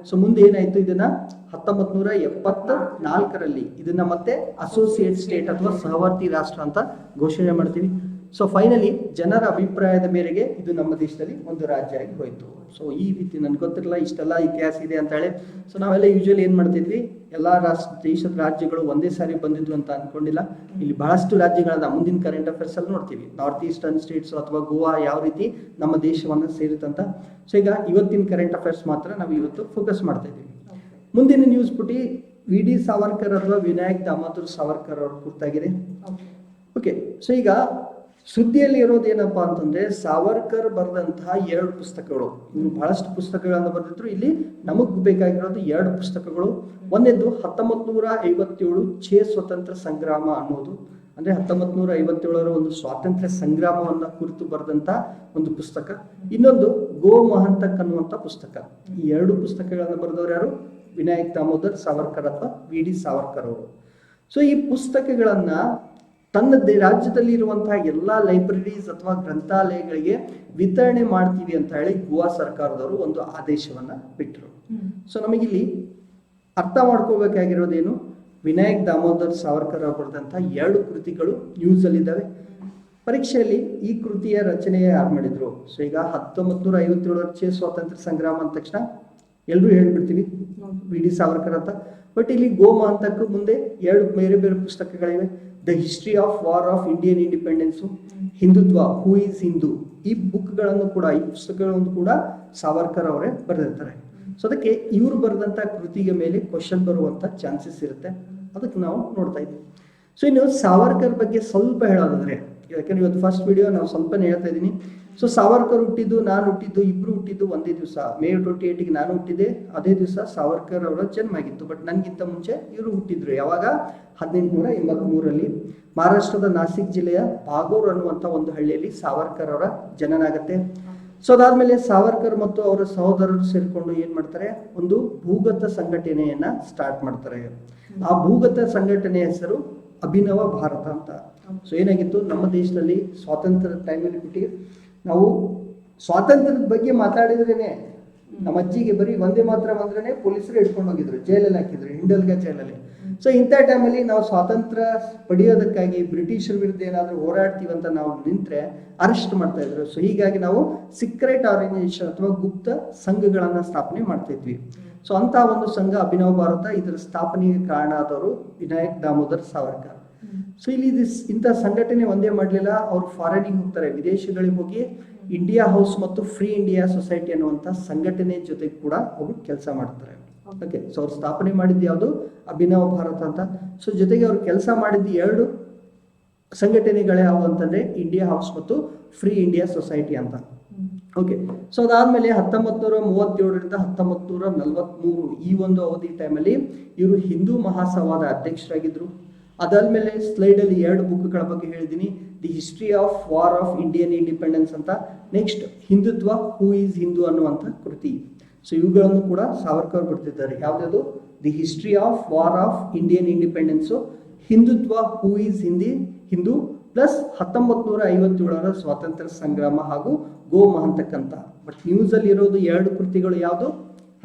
ಸೊ ಮುಂದೆ ಏನಾಯ್ತು, ಇದನ್ನ 1974ರಲ್ಲಿ ಇದನ್ನ ಮತ್ತೆ ಅಸೋಸಿಯೇಟ್ ಸ್ಟೇಟ್ ಅಥವಾ ಸಹವರ್ತಿ ರಾಷ್ಟ್ರ ಅಂತ ಘೋಷಣೆ ಮಾಡ್ತೀವಿ. ಸೊ ಫೈನಲಿ ಜನರ ಅಭಿಪ್ರಾಯದ ಮೇರೆಗೆ ಇದು ನಮ್ಮ ದೇಶದಲ್ಲಿ ಒಂದು ರಾಜ್ಯ ಆಗಿ ಹೋಯ್ತು. ಸೊ ಈ ರೀತಿ ನನ್ಗೆ ಗೊತ್ತಿರಲ್ಲ ಇಷ್ಟೆಲ್ಲ ಇತಿಹಾಸ ಇದೆ ಅಂತ ಹೇಳಿ. ಸೊ ನಾವೆಲ್ಲ ಯೂಶುವಲಿ ಏನ್ ಮಾಡ್ತಿದ್ವಿ, ಎಲ್ಲಾ ದೇಶದ ರಾಜ್ಯಗಳು ಒಂದೇ ಸಾರಿ ಬಂದಿದ್ವು ಅಂತ ಅನ್ಕೊಂಡಿಲ್ಲ. ಇಲ್ಲಿ ಬಹಳಷ್ಟು ರಾಜ್ಯಗಳನ್ನ ಮುಂದಿನ ಕರೆಂಟ್ ಅಫೇರ್ಸ್ ಅಲ್ಲಿ ನೋಡ್ತೀವಿ. ನಾರ್ತ್ ಈಸ್ಟರ್ನ್ ಸ್ಟೇಟ್ಸ್ ಅಥವಾ ಗೋವಾ ಯಾವ ರೀತಿ ನಮ್ಮ ದೇಶವನ್ನ ಸೇರಿತಂತ. ಸೊ ಈಗ ಇವತ್ತಿನ ಕರೆಂಟ್ ಅಫೇರ್ಸ್ ಮಾತ್ರ ನಾವು ಇವತ್ತು ಫೋಕಸ್ ಮಾಡ್ತಾ ಇದ್ದೀವಿ. ಮುಂದಿನ ನ್ಯೂಸ್ ಪುಟಿ ವಿ.ಡಿ. ಸಾವರ್ಕರ್ ಅಥವಾ ವಿನಾಯಕ್ ದಾಮೋದರ್ ಸಾವರ್ಕರ್ ಅವ್ರ ಕುರಿತಾಗಿದೆ. ಸೊ ಈಗ ಸುದ್ದಿಯಲ್ಲಿ ಇರೋದೇನಪ್ಪಾ ಅಂತಂದ್ರೆ ಸಾವರ್ಕರ್ ಬರೆದಂತಹ 2 ಪುಸ್ತಕಗಳು. ಇನ್ನು ಬಹಳಷ್ಟು ಪುಸ್ತಕಗಳನ್ನು ಬರೆದಿದ್ರು, ಇಲ್ಲಿ ನಮಗ್ ಬೇಕಾಗಿರೋದು 2 ಪುಸ್ತಕಗಳು. ಒಂದೆದ್ದು 1957 ಛೇ ಸ್ವತಂತ್ರ ಸಂಗ್ರಾಮ ಅನ್ನೋದು, ಅಂದ್ರೆ 1957ರ ಒಂದು ಸ್ವಾತಂತ್ರ್ಯ ಸಂಗ್ರಾಮವನ್ನ ಕುರಿತು ಬರೆದಂತ ಒಂದು ಪುಸ್ತಕ. ಇನ್ನೊಂದು ಗೋ ಮಹಂತಕ್ ಅನ್ನುವಂತ ಪುಸ್ತಕ. ಈ 2 ಪುಸ್ತಕಗಳನ್ನು ಬರೆದವರು ಯಾರು? ವಿನಾಯಕ್ ದಾಮೋದರ್ ಸಾವರ್ಕರ್ ಅಥವಾ ವಿ.ಡಿ. ಸಾವರ್ಕರ್ ಅವರು. ಸೊ ಈ ಪುಸ್ತಕಗಳನ್ನ ತನ್ನ ರಾಜ್ಯದಲ್ಲಿ ಇರುವಂತಹ ಎಲ್ಲಾ ಲೈಬ್ರರೀಸ್ ಅಥವಾ ಗ್ರಂಥಾಲಯಗಳಿಗೆ ವಿತರಣೆ ಮಾಡ್ತೀವಿ ಅಂತ ಹೇಳಿ ಗೋವಾ ಸರ್ಕಾರದವರು ಒಂದು ಆದೇಶವನ್ನ ಬಿಟ್ಟರು. ಸೊ ನಮಗಿಲ್ಲಿ ಅರ್ಥ ಮಾಡ್ಕೋಬೇಕಾಗಿರೋದೇನು, ವಿನಾಯಕ್ ದಾಮೋದರ್ ಸಾವರ್ಕರ್ ಅವರು ಬರೆದಂತಹ 2 ಕೃತಿಗಳು ನ್ಯೂಸ್ ಅಲ್ಲಿ ಇದ್ದಾವೆ. ಪರೀಕ್ಷೆಯಲ್ಲಿ ಈ ಕೃತಿಯ ರಚನೆ ಯಾರು ಮಾಡಿದ್ರು? ಸೊ ಈಗ 1957 ಸ್ವಾತಂತ್ರ್ಯ ಸಂಗ್ರಾಮ ಅಂದ ತಕ್ಷಣ ಎಲ್ರೂ ಹೇಳ್ಬಿಡ್ತೀವಿ ವಿ.ಡಿ. ಸಾವರ್ಕರ್ ಅಂತ. ಬಟ್ ಇಲ್ಲಿ ಗೋ ಮಹಂತಕ್ ಮುಂದೆ 2 ಬೇರೆ ಬೇರೆ ಪುಸ್ತಕಗಳಿವೆ. The history of war of Indian independence, Hindutva, who is Hindu. ಈ ಬುಕ್ಗಳನ್ನು ಕೂಡ, ಈ ಪುಸ್ತಕಗಳನ್ನು ಕೂಡ ಸಾವರ್ಕರ್ ಅವರೇ ಬರೆದಿರ್ತಾರೆ. ಸೊ ಅದಕ್ಕೆ ಇವರು ಬರೆದಂತ ಕೃತಿಗೆ ಮೇಲೆ ಕ್ವಶನ್ ಬರುವಂತ ಚಾನ್ಸಸ್ ಇರುತ್ತೆ. ಅದಕ್ಕೆ ನಾವು ನೋಡ್ತಾ ಇದ್ದೀವಿ. ಸೊ ಇನ್ನು ಸಾವರ್ಕರ್ ಬಗ್ಗೆ ಸ್ವಲ್ಪ ಹೇಳೋದಾದ್ರೆ, ಯಾಕಂದ್ರೆ ಇವತ್ತು ಫಸ್ಟ್ ವಿಡಿಯೋ ನಾವು ಸ್ವಲ್ಪನೇ ಹೇಳ್ತಾ ಇದ್ದೀನಿ. ಸೊ ಸಾವರ್ಕರ್ ಹುಟ್ಟಿದ್ದು, ನಾನು ಹುಟ್ಟಿದ್ದು, ಇಬ್ರು ಹುಟ್ಟಿದ್ದು ಒಂದೇ ದಿವಸ. ಮೇ 28ಗೆ ನಾನು ಹುಟ್ಟಿದ್ದೆ, ಅದೇ ದಿವಸ ಸಾವರ್ಕರ್ ಅವರ ಜನ್ಮ ಆಗಿತ್ತು. ಬಟ್ ನನ್ಗಿಂತ ಮುಂಚೆ ಇವರು ಹುಟ್ಟಿದ್ರು. ಯಾವಾಗ? 1883ರಲ್ಲಿ ಮಹಾರಾಷ್ಟ್ರದ ನಾಸಿಕ್ ಜಿಲ್ಲೆಯ ಬಾಗೋರ್ ಅನ್ನುವಂಥ ಒಂದು ಹಳ್ಳಿಯಲ್ಲಿ ಸಾವರ್ಕರ್ ಅವರ ಜನನ ಆಗುತ್ತೆ. ಸೊ ಅದಾದ್ಮೇಲೆ ಸಾವರ್ಕರ್ ಮತ್ತು ಅವರ ಸಹೋದರರು ಸೇರಿಕೊಂಡು ಏನ್ ಮಾಡ್ತಾರೆ, ಒಂದು ಭೂಗತ ಸಂಘಟನೆಯನ್ನ ಸ್ಟಾರ್ಟ್ ಮಾಡ್ತಾರೆ. ಆ ಭೂಗತ ಸಂಘಟನೆಯ ಹೆಸರು ಅಭಿನವ ಭಾರತ ಅಂತ. ಸೊ ಏನಾಗಿತ್ತು, ನಮ್ಮ ದೇಶದಲ್ಲಿ ಸ್ವಾತಂತ್ರ್ಯದ ಟೈಮಲ್ಲಿ ಬಿಟ್ಟು ನಾವು ಸ್ವಾತಂತ್ರ್ಯದ ಬಗ್ಗೆ ಮಾತಾಡಿದ್ರೇನೆ ನಮ್ಮ ಅಜ್ಜಿಗೆ ಬರೀ ಒಂದೇ ಮಾತ್ರ ಬಂದ್ರೇನೆ ಪೊಲೀಸರು ಹಿಡ್ಕೊಂಡು ಹೋಗಿದ್ರು, ಜೈಲಲ್ಲಿ ಹಾಕಿದ್ರು, ಹಿಂಡಲ್ಗ ಜೈಲಲ್ಲಿ. ಸೊ ಇಂಥ ಟೈಮಲ್ಲಿ ನಾವು ಸ್ವಾತಂತ್ರ್ಯ ಪಡೆಯೋದಕ್ಕಾಗಿ ಬ್ರಿಟಿಷರ ವಿರುದ್ಧ ಏನಾದರೂ ಹೋರಾಡ್ತೀವಿ ಅಂತ ನಾವು ನಿಂತರೆ ಅರೆಸ್ಟ್ ಮಾಡ್ತಾ ಇದ್ರು. ಸೊ ಹೀಗಾಗಿ ನಾವು ಸೀಕ್ರೆಟ್ ಆರ್ಗನೈಸೇಷನ್ ಅಥವಾ ಗುಪ್ತ ಸಂಘಗಳನ್ನು ಸ್ಥಾಪನೆ ಮಾಡ್ತಾ ಇದ್ವಿ. ಸೊ ಅಂತ ಒಂದು ಸಂಘ ಅಭಿನವ ಭಾರತ, ಇದರ ಸ್ಥಾಪನೆಗೆ ಕಾರಣ ಆದವರು ವಿನಾಯಕ್ ದಾಮೋದರ್ ಸಾವರ್ಕರ್. ಸೊ ಇಲ್ಲಿ ಇಂಥ ಸಂಘಟನೆ ಒಂದೇ ಮಾಡಲಿಲ್ಲ, ಅವ್ರು ಫಾರಿನಿಗೆ ಹೋಗ್ತಾರೆ, ವಿದೇಶಗಳಿಗೆ ಹೋಗಿ ಇಂಡಿಯಾ ಹೌಸ್ ಮತ್ತು ಫ್ರೀ ಇಂಡಿಯಾ ಸೊಸೈಟಿ ಅನ್ನುವಂಥ ಸಂಘಟನೆ ಜೊತೆ ಕೂಡ ಅವರು ಕೆಲಸ ಮಾಡ್ತಾರೆ. ಓಕೆ, ಸೊ ಅವ್ರು ಸ್ಥಾಪನೆ ಮಾಡಿದ್ದು ಯಾವುದು, ಅಭಿನವ ಭಾರತ ಅಂತ. ಸೊ ಜೊತೆಗೆ ಅವ್ರು ಕೆಲಸ ಮಾಡಿದ್ದು 2 ಸಂಘಟನೆಗಳು ಯಾವುದು ಅಂತಂದ್ರೆ ಇಂಡಿಯಾ ಹೌಸ್ ಮತ್ತು ಫ್ರೀ ಇಂಡಿಯಾ ಸೊಸೈಟಿ ಅಂತ. ಓಕೆ, ಸೊ ಅದಾದ್ಮೇಲೆ 1937ರಿಂದ 1943 ಈ ಒಂದು ಅವಧಿ ಟೈಮಲ್ಲಿ ಇವರು ಹಿಂದೂ ಮಹಾಸಭಾದ ಅಧ್ಯಕ್ಷರಾಗಿದ್ರು. ಅದಾದ್ಮೇಲೆ ಸ್ಲೈಡ್ ಅಲ್ಲಿ 2 ಬುಕ್ಗಳ ಬಗ್ಗೆ ಹೇಳಿದ್ದೀನಿ, the history of war of Indian independence ಅಂತ, next Hindutva who is Hindu ಅನ್ನುವಂಥ ಕೃತಿ. ಸೊ ಇವುಗಳನ್ನು ಕೂಡ ಸಾವರ್ಕರ್ ಬರ್ತಿದ್ದಾರೆ. ಯಾವ್ದು, the history of war of Indian independence, Hindutva who is Hindu plus 1957ರ ಸ್ವಾತಂತ್ರ್ಯ ಸಂಗ್ರಾಮ ಹಾಗೂ ಗೋ ಮಹಂತಕ್ ಅಂತ. ಬಟ್ ನ್ಯೂಸ್ ಅಲ್ಲಿ ಇರೋದು 2 ಕೃತಿಗಳು ಯಾವುದು,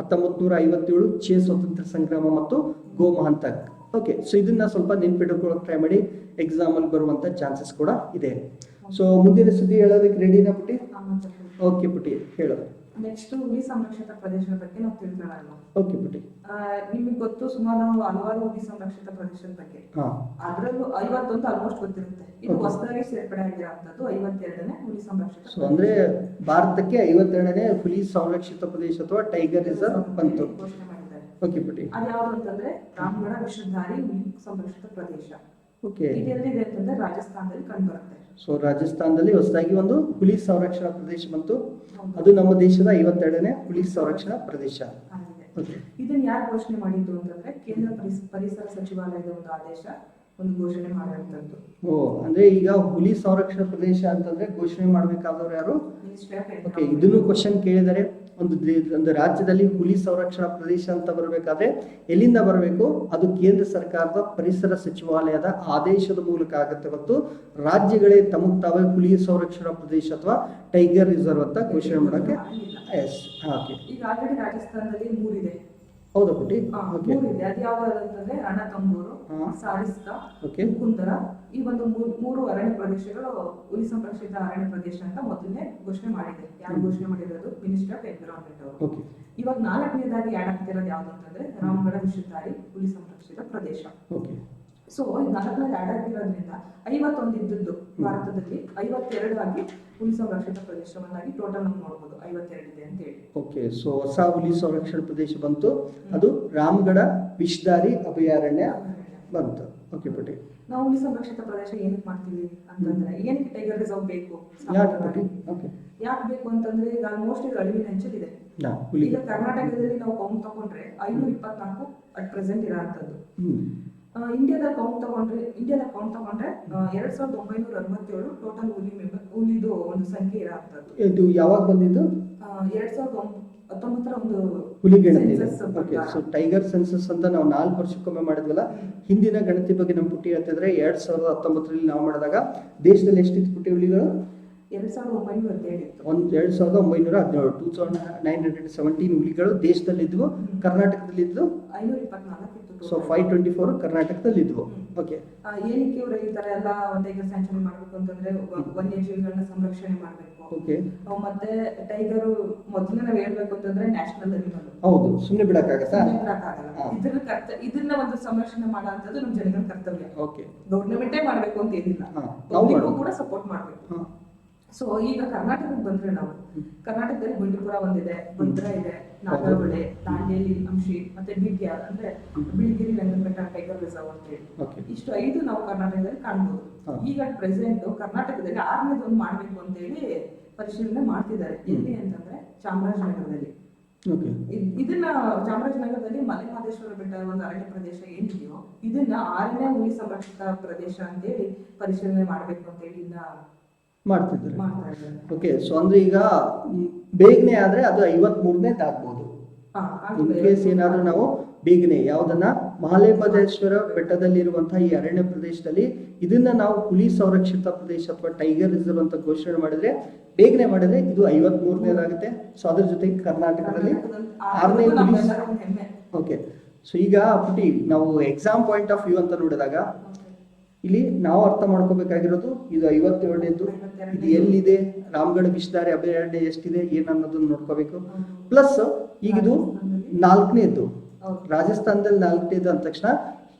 1957 ಚೇ ಸ್ವಾತಂತ್ರ್ಯ ಸಂಗ್ರಾಮ ಮತ್ತು ಗೋ ಮಹಂತಕ್. ಓಕೆ, ಸೊ ಇದನ್ನ ಸ್ವಲ್ಪ ನೆನ್ಪಿಟ್ಕೊಳ್ಳೋಕೆ ಟ್ರೈ ಮಾಡಿ, ಎಕ್ಸಾಮ್ ಅಲ್ಲಿ ಬರುವಂತ ಚಾನ್ಸಸ್ ಕೂಡ ಇದೆ. ಸೊ ಮುಂದಿನ ಸುದ್ದಿ ಹೇಳೋದಕ್ಕೆ ರೆಡಿನಾ ಪುಟಿ? ಓಕೆ ಪುಟಿ, ಹೇಳೋದು. ನೆಕ್ಸ್ಟ್ ಹುಲಿ ಸಂರಕ್ಷಿತ ಪ್ರದೇಶದ ಬಗ್ಗೆ ನಾವು ತಿಳ್ಕೊಳ್ಳೋಣ. ಓಕೆ ಪುಟಿ. ನಿಮಗೆ ಗೊತ್ತು ಸುಮಾರು ಹಲವಾರು ಹುಲಿ ಸಂರಕ್ಷಿತ ಪ್ರದೇಶದ ಬಗ್ಗೆ. ಅದರಲ್ಲೂ 51 ಆಲ್ಮೋಸ್ಟ್ ಗೊತ್ತಿರುತ್ತೆ. ಇದು ಹೊಸದಾಗಿ ಸೇರ್ಪಡೆ ಆಗಿರುವಂತದ್ದು 52ನೇ ಹುಲಿ ಸಂರಕ್ಷಿತ. ಸೊ ಅಂದ್ರೆ ಭಾರತಕ್ಕೆ 52ನೇ ಹುಲಿ ಸಂರಕ್ಷಿತ ಪ್ರದೇಶ ಅಥವಾ ಟೈಗರ್ ರಿಸರ್ವ್ ಬಂತು, ಘೋಷಣೆ ಮಾಡಿದ್ದಾರೆ. ಓಕೆ ಪುಟಿ. ಅದು ಯಾವುದು ಅಂತಂದ್ರೆ ರಾಮಗಢ ವಿಷಧಾರಿ ಹುಲಿ ಸಂರಕ್ಷಿತ ಪ್ರದೇಶ. ಓಕೆ, ಇದೆಲ್ಲಿದೆ ಅಂತಂದ್ರೆ ರಾಜಸ್ಥಾನದಲ್ಲಿ ಕಂಡು ಬರುತ್ತೆ. ಸೊ ರಾಜಸ್ಥಾನದಲ್ಲಿ ಹೊಸದಾಗಿ ಒಂದು ಹುಲಿ ಸಂರಕ್ಷಣಾ ಪ್ರದೇಶ ಬಂತು, ಅದು ನಮ್ಮ ದೇಶದ 52ನೇ ಹುಲಿ ಸಂರಕ್ಷಣಾ ಪ್ರದೇಶ ಆಗಿದೆ. ಓಕೆ, ಇದನ್ನ ಯಾರು ಘೋಷಣೆ ಮಾಡಿದ್ದು ಅಂತಂದ್ರೆ ಕೇಂದ್ರ ಪರಿಸರ ಸಚಿವಾಲಯದ ಒಂದು ಆದೇಶ, ಒಂದು ಘೋಷಣೆ ಮಾಡುವಂತದ್ದು. ಓ, ಅಂದ್ರೆ ಈಗ ಹುಲಿ ಸಂರಕ್ಷಣಾ ಪ್ರದೇಶ ಅಂತಂದ್ರೆ ಘೋಷಣೆ ಮಾಡ್ಬೇಕಾದವ್ರು ಯಾರು? ಮಿನಿಸ್ಟ್ರಿ ಆಫ್ ಓಕೆ, ಇದನ್ನು ಕ್ವಶನ್ ಕೇಳಿದರೆ ಒಂದು ರಾಜ್ಯದಲ್ಲಿ ಹುಲಿ ಸಂರಕ್ಷಣಾ ಪ್ರದೇಶ ಅಂತ ಬರಬೇಕಾದ್ರೆ ಎಲ್ಲಿಂದ ಬರಬೇಕು? ಅದು ಕೇಂದ್ರ ಸರ್ಕಾರದ ಪರಿಸರ ಸಚಿವಾಲಯದ ಆದೇಶದ ಮೂಲಕ ಆಗುತ್ತೆ ಹೊರತು ರಾಜ್ಯಗಳೇ ತಮಗೆ ತಾವೇ ಹುಲಿ ಸಂರಕ್ಷಣಾ ಪ್ರದೇಶ ಅಥವಾ ಟೈಗರ್ ರಿಸರ್ವ್ ಅಂತ ಘೋಷಣೆ ಮಾಡೋಕೆ. S, okay. ಈಗ ಆಲ್ರೆಡಿ ರಾಜಸ್ಥಾನದಲ್ಲಿ 3 ಇದೆ. ಹೌದಾ ಪುಟಿ? ಓಕೆ, 3 ಇದೆ. ಅದು ಯಾವ್ದು ಅಂತಂದ್ರೆ ರಣತಂಬೂರು, ಸಾರಿಸ್ಕಾ, ಕುಂದರ. ಈ ಒಂದು 3 ಅರಣ್ಯ ಪ್ರದೇಶಗಳು ಹುಲಿ ಸಂರಕ್ಷಿತ ಅರಣ್ಯ ಪ್ರದೇಶ ಅಂತ ಮೊದಲನೇ ಘೋಷಣೆ ಮಾಡಿದೆ. ಯಾರು ಘೋಷಣೆ ಮಾಡಿರೋದು? ಮಿನಿಸ್ಟರ್ ಆಫ್ ಎನ್ವಿರಾನ್ಮೆಂಟ್ ಅವರು. ಓಕೆ, ಇವಾಗ 4ನೇದಾಗಿ ಆಡ್ ಆಗ್ತಿರೋದು ಯಾವ್ದು ಅಂತಂದ್ರೆ ರಾಮಗಢ ವಿಷಧಾರಿ ಹುಲಿ ಸಂರಕ್ಷಿತ ಪ್ರದೇಶ. ಓಕೆ. ಸೊ 4ನೇದು ಆಡ್ ಆಗಿರೋದ್ರಿಂದ 51 ಇದ್ದದ್ದು ಭಾರತದಲ್ಲಿ 52 ಆಗಿ ಹುಲಿ ಸಂರಕ್ಷಿತ ಪ್ರದೇಶವನ್ನಾಗಿ ಟೋಟಲ್ ನಾವು ನೋಡಬಹುದು 52 ಇದೆ ಅಂತ ಹೇಳಿ. ಓಕೆ, ಸೊ ಹೊಸ ಹುಲಿ ಸಂರಕ್ಷಣಾ ಪ್ರದೇಶ ಬಂತು, ಅದು ರಾಮಗಢ ವಿಷಧಾರಿ ಅಭಯಾರಣ್ಯ ಬಂತು. ಓಕೆ ಪುಟಿ. ನಾವು ಹುಲಿ ಸಂರಕ್ಷಿತ ಪ್ರದೇಶ ಏನಕ್ಕೆ ಮಾಡ್ತೀವಿ ಅಂತಂದ್ರೆ ಏನಕ್ಕೆ ಟೈಗರ್ ರಿಸರ್ವ್ ಬೇಕು? ಯಾಕೆ ಬೇಕು ಅಂತಂದ್ರೆ ಈಗ ಆಲ್ಮೋಸ್ಟ್ ಇದು ಅಳಿವಿನ ಅಂಚಲ್ಲಿದೆ. ಈಗ ಕರ್ನಾಟಕದಲ್ಲಿ ನಾವು ಕೌಂಟ್ ತಗೊಂಡ್ರೆ 524 ಅಟ್ ಪ್ರೆಸೆಂಟ್ ಇರೋಂಥದ್ದು. ಇಂಡಿಯಾದ ಕೌಂಟ್ ತಗೊಂಡ್ರೆ 2967 ಟೋಟಲ್ ಹುಲಿದು ಒಂದು ಸಂಖ್ಯೆ ಇರೋಂಥದ್ದು. ಇದು ಯಾವಾಗ ಬಂದಿದ್ದು? 2019ರ ಒಂದು ಹುಲಿ ಗಣತಿ. ಓಕೆ, ಸೊ ಟೈಗರ್ ಸೆನ್ಸಸ್ ಅಂತ ನಾವು 4 ವರ್ಷಕ್ಕೊಮ್ಮೆ ಮಾಡಿದ್ವಲ್ಲ, ಹಿಂದಿನ ಗಣತಿ ಬಗ್ಗೆ ನಮ್ಮ ಪುಟ್ಟಿ ಹೇಳ್ತಿದ್ರೆ 2019ರಲ್ಲಿ ನಾವು ಮಾಡಿದಾಗ ದೇಶದಲ್ಲಿ ಎಷ್ಟಿತ್ತು ಪುಟ್ಟಿ ಹುಲಿಗಳು? 2917 ಇತ್ತು. 2917 2917 ಹುಲಿಗಳು ದೇಶದಲ್ಲಿದ್ವು. ಕರ್ನಾಟಕದಲ್ಲಿದ್ದು 524 ಇತ್ತು. ಸೊ 524 ಕರ್ನಾಟಕದಲ್ಲಿದ್ವು. ಓಕೆ, ಏನಕ್ಕೆ ಇವರು ಈ ತರ ಎಲ್ಲ ಟೈಗರ್ ಸ್ಯಾಂಕ್ಚುರಿ ಮಾಡ್ಬೇಕು ಅಂತಂದ್ರೆ ವನ್ಯಜೀವಿಗಳನ್ನ ಸಂರಕ್ಷಣೆ ಮಾಡ್ಬೇಕು. ಓಕೆ, ಮತ್ತೆ ಟೈಗರ್ ಮೊದಲು ನಾವು ಹೇಳ್ಬೇಕು ಅಂತಂದ್ರೆ ನ್ಯಾಷನಲ್ ಅನಿಮಲ್. ಹೌದು, ಸುಮ್ಮನೆ ಬಿಡಕ್ಕಾಗತ್ತಾ? ಇದನ್ನ ಒಂದು ಸಂರಕ್ಷಣೆ ಮಾಡೋಂಥದ್ದು ನಮ್ಮ ಜನಗಳ ಕರ್ತವ್ಯ. ಓಕೆ, ಗೌರ್ಮೆಂಟೇ ಮಾಡ್ಬೇಕು ಅಂತ ಏನಿಲ್ಲ, ಪಬ್ಲಿಕ್ ಕೂಡ ಸಪೋರ್ಟ್ ಮಾಡ್ಬೇಕು. ಸೊ ಈಗ ಕರ್ನಾಟಕಕ್ಕೆ ಬಂದ್ರೆ ನಾವು ಕರ್ನಾಟಕದಲ್ಲಿ ಬಂಡೀಪುರ ಒಂದಿದೆ, ಭದ್ರಾ ಇದೆ, ನಾಗರಹೊಳೆ, ದಾಂಡೇಲಿ, ಅಂಶಿ ಮತ್ತೆ ಬಿಗ್ಯಾರ್ ಅಂದ್ರೆ ಬಿಳಿಗಿರಿ ರಂಗನಬೆಟ್ಟ ಟೈಗರ್ ರಿಸರ್ವ್ ಅಂತ ಹೇಳಿ ಇಷ್ಟು 5 ನಾವು ಕರ್ನಾಟಕದಲ್ಲಿ ಕಾಣಬಹುದು. ಈಗ ಪ್ರೆಸೆಂಟ್ ಕರ್ನಾಟಕದಲ್ಲಿ 6ನೇದು ಒಂದು ಮಾಡ್ಬೇಕು ಅಂತ ಹೇಳಿ ಪರಿಶೀಲನೆ ಮಾಡ್ತಿದ್ದಾರೆ. ಎಲ್ಲಿ ಅಂತಂದ್ರೆ ಚಾಮರಾಜನಗರದಲ್ಲಿ. ಇದನ್ನ ಚಾಮರಾಜನಗರದಲ್ಲಿ ಮಲೆ ಮಹದೇಶ್ವರ ಬೆಟ್ಟ ಒಂದು ಅರಣ್ಯ ಪ್ರದೇಶ ಏನಿದೆಯೋ ಇದನ್ನ 6ನೇ ಹುಲಿ ಸಂರಕ್ಷಿತ ಪ್ರದೇಶ ಅಂತ ಹೇಳಿ ಪರಿಶೀಲನೆ ಮಾಡ್ಬೇಕು ಅಂತ ಹೇಳಿ ಇನ್ನ ಮಾಡ್ತಿದ್ದಾರೆ. ಓಕೆ, ಸೊ ಅಂದ್ರೆ ಈಗ ಬೇಗನೆ ಆದ್ರೆ ಅದು 53ನೇದಾಗ್ಬೋದು. ಇನ್ ಕೇಸ್ ಏನಾದ್ರೂ ನಾವು ಬೇಗನೆ ಯಾವ್ದನ್ನ ಮಹಾಲೇಮಹದೇಶ್ವರ ಬೆಟ್ಟದಲ್ಲಿರುವಂತಹ ಈ ಅರಣ್ಯ ಪ್ರದೇಶದಲ್ಲಿ ಇದನ್ನ ನಾವು ಹುಲಿ ಸಂರಕ್ಷಿತ ಪ್ರದೇಶ ಅಥವಾ ಟೈಗರ್ ರಿಸರ್ವ್ ಅಂತ ಘೋಷಣೆ ಮಾಡಿದ್ರೆ, ಬೇಗನೆ ಮಾಡಿದ್ರೆ ಇದು 53ನೇದಾಗುತ್ತೆ. ಸೊ ಅದ್ರ ಜೊತೆಗೆ ಕರ್ನಾಟಕದಲ್ಲಿ 6ನೇ ಹುಲಿ. ಓಕೆ, ಸೊ ಈಗ ಪುಟಿ ನಾವು ಎಕ್ಸಾಮ್ ಪಾಯಿಂಟ್ ಆಫ್ ವ್ಯೂ ಅಂತ ನೋಡಿದಾಗ ಇಲ್ಲಿ ನಾವು ಅರ್ಥ ಮಾಡ್ಕೋಬೇಕಾಗಿರೋದು ಇದು 57ನೇದು, ಇದು ಎಲ್ಲಿದೆ, ರಾಮಗಢ ವಿಶ್ವಧಾರೆ ಅಭಯಾರಣ್ಯ ಎಷ್ಟಿದೆ ಏನು ಅನ್ನೋದನ್ನ ನೋಡ್ಕೋಬೇಕು. ಪ್ಲಸ್ ಈಗ ಇದು 4ನೇದು, ರಾಜಸ್ಥಾನದಲ್ಲಿ 4ನೇದು ಅಂದ ತಕ್ಷಣ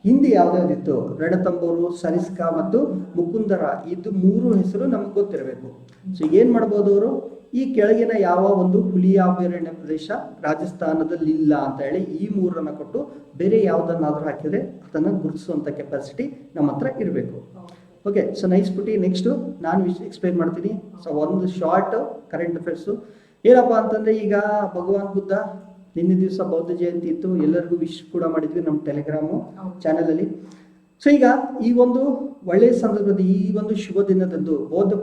ಹಿಂದಿ ಯಾವ್ದಾವ್ದಿತ್ತು, ರಣತಂಬೋರು, ಸರಿಸ್ಕಾ ಮತ್ತು ಮುಕುಂದರ, ಇದು 3 ಹೆಸರು ನಮ್ಗೆ ಗೊತ್ತಿರಬೇಕು. ಸೊ ಏನ್ ಮಾಡ್ಬೋದು ಅವರು, ಈ ಕೆಳಗಿನ ಯಾವ ಒಂದು ಹುಲಿಯ ಅಭಯಾರಣ್ಯ ಪ್ರದೇಶ ರಾಜಸ್ಥಾನದಲ್ಲಿ ಇಲ್ಲ ಅಂತ ಹೇಳಿ ಈ 3ರನ್ನ ಕೊಟ್ಟು ಬೇರೆ ಯಾವ್ದನ್ನಾದ್ರೂ ಹಾಕಿದ್ರೆ ಅದನ್ನ ಗುರುತಿಸುವಂತ ಕೆಪಾಸಿಟಿ ನಮ್ಮ ಹತ್ರ ಇರಬೇಕು. ಓಕೆ, ಸೊ ನೈಸ್ ಪುಟಿ. ನೆಕ್ಸ್ಟ್ ನಾನು ಎಕ್ಸ್ಪ್ಲೈನ್ ಮಾಡ್ತೀನಿ. ಸೊ ಒಂದು ಶಾರ್ಟ್ ಕರೆಂಟ್ ಅಫೇರ್ಸು ಏನಪ್ಪ ಅಂತಂದ್ರೆ, ಈಗ ಭಗವಾನ್ ಬುದ್ಧ ನಿನ್ನೆ ದಿವಸ ಬೌದ್ಧ ಜಯಂತಿ ಇತ್ತು, ಎಲ್ಲರಿಗೂ ವಿಶ್ ಕೂಡ ಮಾಡಿದ್ವಿ ನಮ್ಮ ಟೆಲಿಗ್ರಾಮು ಚಾನಲಲ್ಲಿ. ಸೊ ಈಗ ಈ ಒಂದು ಒಳ್ಳೆಯ ಸಂದರ್ಭದ ಈ ಒಂದು ಶುಭ ದಿನದಂದು, ಬೌದ್ಧ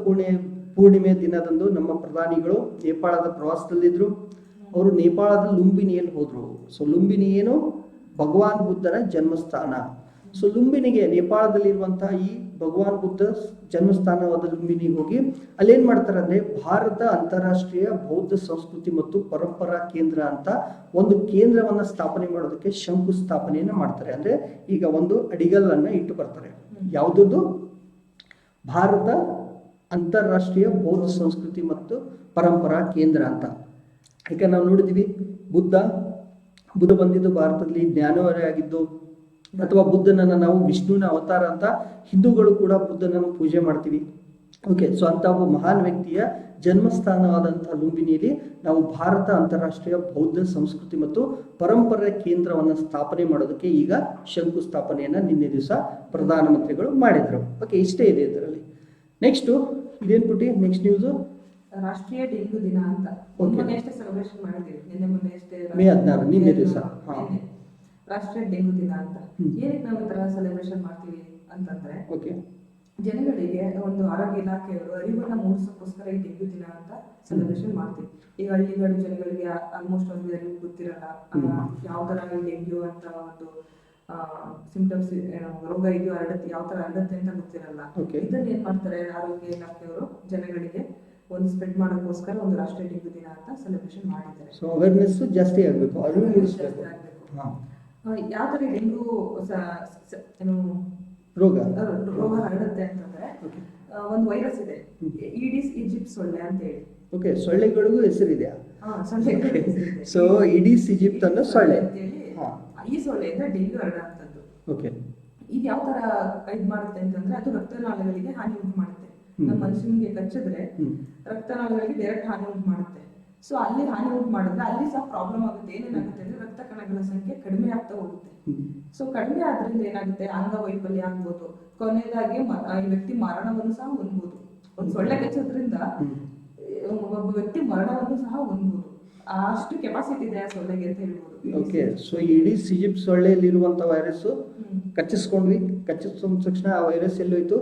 ಪೂರ್ಣಿಮೆ ದಿನದಂದು ನಮ್ಮ ಪ್ರಧಾನಿಗಳು ನೇಪಾಳದ ಪ್ರವಾಸದಲ್ಲಿದ್ದರು. ಅವರು ನೇಪಾಳದ ಲುಂಬಿನಿಯಲ್ಲಿ ಹೋದರು. ಸೊ ಲುಂಬಿನಿ ಏನು, ಭಗವಾನ್ ಬುದ್ಧನ ಜನ್ಮಸ್ಥಾನ. ಸೊ ಲುಂಬಿನಿಗೆ, ನೇಪಾಳದಲ್ಲಿರುವಂತಹ ಈ ಭಗವಾನ್ ಬುದ್ಧ ಜನ್ಮಸ್ಥಾನವಾದ ಲುಂಬಿನಿಗೆ ಹೋಗಿ ಅಲ್ಲೇನ್ ಮಾಡ್ತಾರೆ ಅಂದ್ರೆ, ಭಾರತ ಅಂತಾರಾಷ್ಟ್ರೀಯ ಬೌದ್ಧ ಸಂಸ್ಕೃತಿ ಮತ್ತು ಪರಂಪರಾ ಕೇಂದ್ರ ಅಂತ ಒಂದು ಕೇಂದ್ರವನ್ನ ಸ್ಥಾಪನೆ ಮಾಡೋದಕ್ಕೆ ಶಂಕುಸ್ಥಾಪನೆಯನ್ನ ಮಾಡ್ತಾರೆ. ಅಂದ್ರೆ ಈಗ ಒಂದು ಅಡಿಗಲ್ಲನ್ನ ಇಟ್ಟು ಬರ್ತಾರೆ. ಯಾವುದದು, ಭಾರತ ಅಂತಾರಾಷ್ಟ್ರೀಯ ಬೌದ್ಧ ಸಂಸ್ಕೃತಿ ಮತ್ತು ಪರಂಪರಾ ಕೇಂದ್ರ ಅಂತ. ಈಗ ನಾವು ನೋಡಿದ್ವಿ, ಬುದ್ಧ ಬಂದಿದ್ದು ಭಾರತದಲ್ಲಿ ಜ್ಞಾನವರೇ ಆಗಿದ್ದು, ಅಥವಾ ಬುದ್ಧನನ್ನ ನಾವು ವಿಷ್ಣುವಿನ ಅವತಾರ ಅಂತ ಹಿಂದೂಗಳು ಕೂಡ ಬುದ್ಧನನ್ನು ಪೂಜೆ ಮಾಡ್ತೀವಿ. ಓಕೆ, ಸೊ ಅಂತ ಒಬ್ಬ ಮಹಾನ್ ವ್ಯಕ್ತಿಯ ಜನ್ಮಸ್ಥಾನವಾದಂತಹ ಲುಂಬಿನಿಯಲ್ಲಿ ನಾವು ಭಾರತ ಅಂತಾರಾಷ್ಟ್ರೀಯ ಬೌದ್ಧ ಸಂಸ್ಕೃತಿ ಮತ್ತು ಪರಂಪರೆ ಕೇಂದ್ರವನ್ನು ಸ್ಥಾಪನೆ ಮಾಡೋದಕ್ಕೆ ಈಗ ಶಂಕುಸ್ಥಾಪನೆಯನ್ನ ನಿನ್ನೆ ದಿವಸ ಪ್ರಧಾನಮಂತ್ರಿಗಳು ಮಾಡಿದ್ರು. ಓಕೆ, ಇಷ್ಟೇ ಇದೆ ಇದರಲ್ಲಿ. ನೆಕ್ಸ್ಟ್ ಇದೇನ್ ಪುಟಿ, ನೆಕ್ಸ್ಟ್ ನ್ಯೂಸ್ ರಾಷ್ಟ್ರೀಯ ಡೆಂಗು ದಿನ ಅಂತ ಮೊನ್ನೆ ಅಷ್ಟೇ ಸೆಲೆಬ್ರೇಷನ್ ಮಾಡಿದ್ದೀವಿ. ಮೊನ್ನೆ ಅಷ್ಟೇ ಮೇ 16 ನಿನ್ನೆ ದಿವಸ ರಾಷ್ಟ್ರೀಯ ಡೆಂಗು ದಿನ ಅಂತ. ಏನಕ್ಕೆ ನಾವು ಈ ತರ ಸೆಲೆಬ್ರೇಷನ್ ಮಾಡ್ತೀವಿ ಅಂತಂದ್ರೆ, ಜನಗಳಿಗೆ ಒಂದು ಆರೋಗ್ಯ ಇಲಾಖೆಯವರು ಅರಿವನ್ನ ಮೂಡಿಸೋಕ್ಕೋಸ್ಕರ ಈ ಡೆಂಗು ದಿನ ಅಂತ ಸೆಲೆಬ್ರೇಷನ್ ಮಾಡ್ತೀವಿ. ಈಗ ಹಳ್ಳಿಗಳು ಜನಗಳಿಗೆ ಆಲ್ಮೋಸ್ಟ್ ಒಂದು ಅರಿವು ಗೊತ್ತಿರಲ್ಲ, ಯಾವ ತರ ಡೆಂಗ್ಯೂ ಅಂತ ಒಂದು ಸಿಂಪ್ಟಮ್ಸ್ ರೋಗ ಇದೆಯೋ ಯಾವ ತರ ಹರಡುತ್ತೆ ಅಂತ ಗೊತ್ತಿರಲ್ಲ. ಇದನ್ನ ಏನ್ ಮಾಡ್ತಾರೆ, ಆರೋಗ್ಯ ಇಲಾಖೆಯವರು ಜನಗಳಿಗೆ ಒಂದು ಸ್ಪ್ರೆಡ್ ಮಾಡೋಕ್ಕೋಸ್ಕರ ಒಂದು ರಾಷ್ಟ್ರೀಯ ಡೆಂಗು ದಿನ ಅಂತ ಸೆಲೆಬ್ರೇಷನ್ ಮಾಡಿದ್ದಾರೆ. ಸೊ ಅವೇರ್ನೆಸ್ ಜಾಸ್ತಿ ಆಗಬೇಕು, ಅರಿವು ಮೂಡಿಸಬೇಕು. ಯಾವ ತರ ಡೆಂಗು ರೋಗ ಹರಡುತ್ತೆ ಅಂತಂದ್ರೆ, ಒಂದು ವೈರಸ್ ಇದೆ, ಈಡಿಸ್ ಈಜಿಪ್ಟ್ ಸೊಳ್ಳೆ ಅಂತ ಹೇಳಿ. ಓಕೆ, ಸೊಳ್ಳೆಗಳಿಗೂ ಹೆಸರಿದೆಯಾ? ಸೊ ಈಡಿಸ್ ಈಜಿಪ್ಟ್ ಅನ್ನೋ ಸೊಳ್ಳೆ, ಈ ಸೊಳ್ಳೆಯಿಂದ ಡೆಂಗ್ಯೂ ಹರಡುವಂಥದ್ದು. ಓಕೆ, ಇದು ಯಾವ ತರ ಇದು ಮಾಡುತ್ತೆ ಅಂತಂದ್ರೆ, ಅದು ರಕ್ತನಾಳಗಳಿಗೆ ಹಾನಿ ಉಂಟು ಮಾಡುತ್ತೆ. ನಮ್ಮ ಮನುಷ್ಯನಿಗೆ ಕಚ್ಚಿದ್ರೆ ರಕ್ತನಾಳಗಳಿಗೆ ಡೈರೆಕ್ಟ್ ಹಾನಿ ಉಂಟು ಮಾಡುತ್ತೆ. ಸೊ ಅಲ್ಲಿ ಹಾನಿ ಉಂಟು ಮಾಡಿದ್ರೆ ಅಲ್ಲಿ ಸಹ ಪ್ರಾಬ್ಲಮ್ ಆಗುತ್ತೆ. ಏನೇನಾಗುತ್ತೆ ಅಂದ್ರೆ, ರಕ್ತ ಕಣಗಳ ಸಂಖ್ಯೆ ಕಡಿಮೆ ಆಗ್ತಾ ಹೋಗುತ್ತೆ. ಸೊ ಕಡಿಮೆ ಆದ್ರಿಂದ ಏನಾಗುತ್ತೆ, ಅಂಗವೈಫಲ್ಯ ಆಗ್ಬೋದು, ಕೊನೆಯದಾಗಿ ಈ ವ್ಯಕ್ತಿ ಮರಣವನ್ನು ಸಹ ಹೊಂದ್ಬೋದು. ಒಂದು ಸೊಳ್ಳೆ ಕಚ್ಚೋದ್ರಿಂದ ಒಬ್ಬ ವ್ಯಕ್ತಿ ಮರಣವನ್ನು ಸಹ ಹೊಂದ್ಬೋದು. ಅಷ್ಟು ಕೆಪಾಸಿಟಿ ಇದೆ ಆ ಸೊಳ್ಳೆಗೆ ಅಂತ ಹೇಳ್ಬೋದು. ಓಕೆ, ಸೊ ಈಡಿಸ್ ಈಜಿಪ್ಟ್ ಸೊಳ್ಳೆಯಲ್ಲಿರುವಂತ ವೈರಸ್ ಕಚ್ಚಿಸ್ಕೊಂಡ್ವಿ, ಕಚ್ಚಿಸ್ಕೊಂಡ ತಕ್ಷಣ ಆ ವೈರಸ್ ಎಲ್ಲೋಯ್ತು,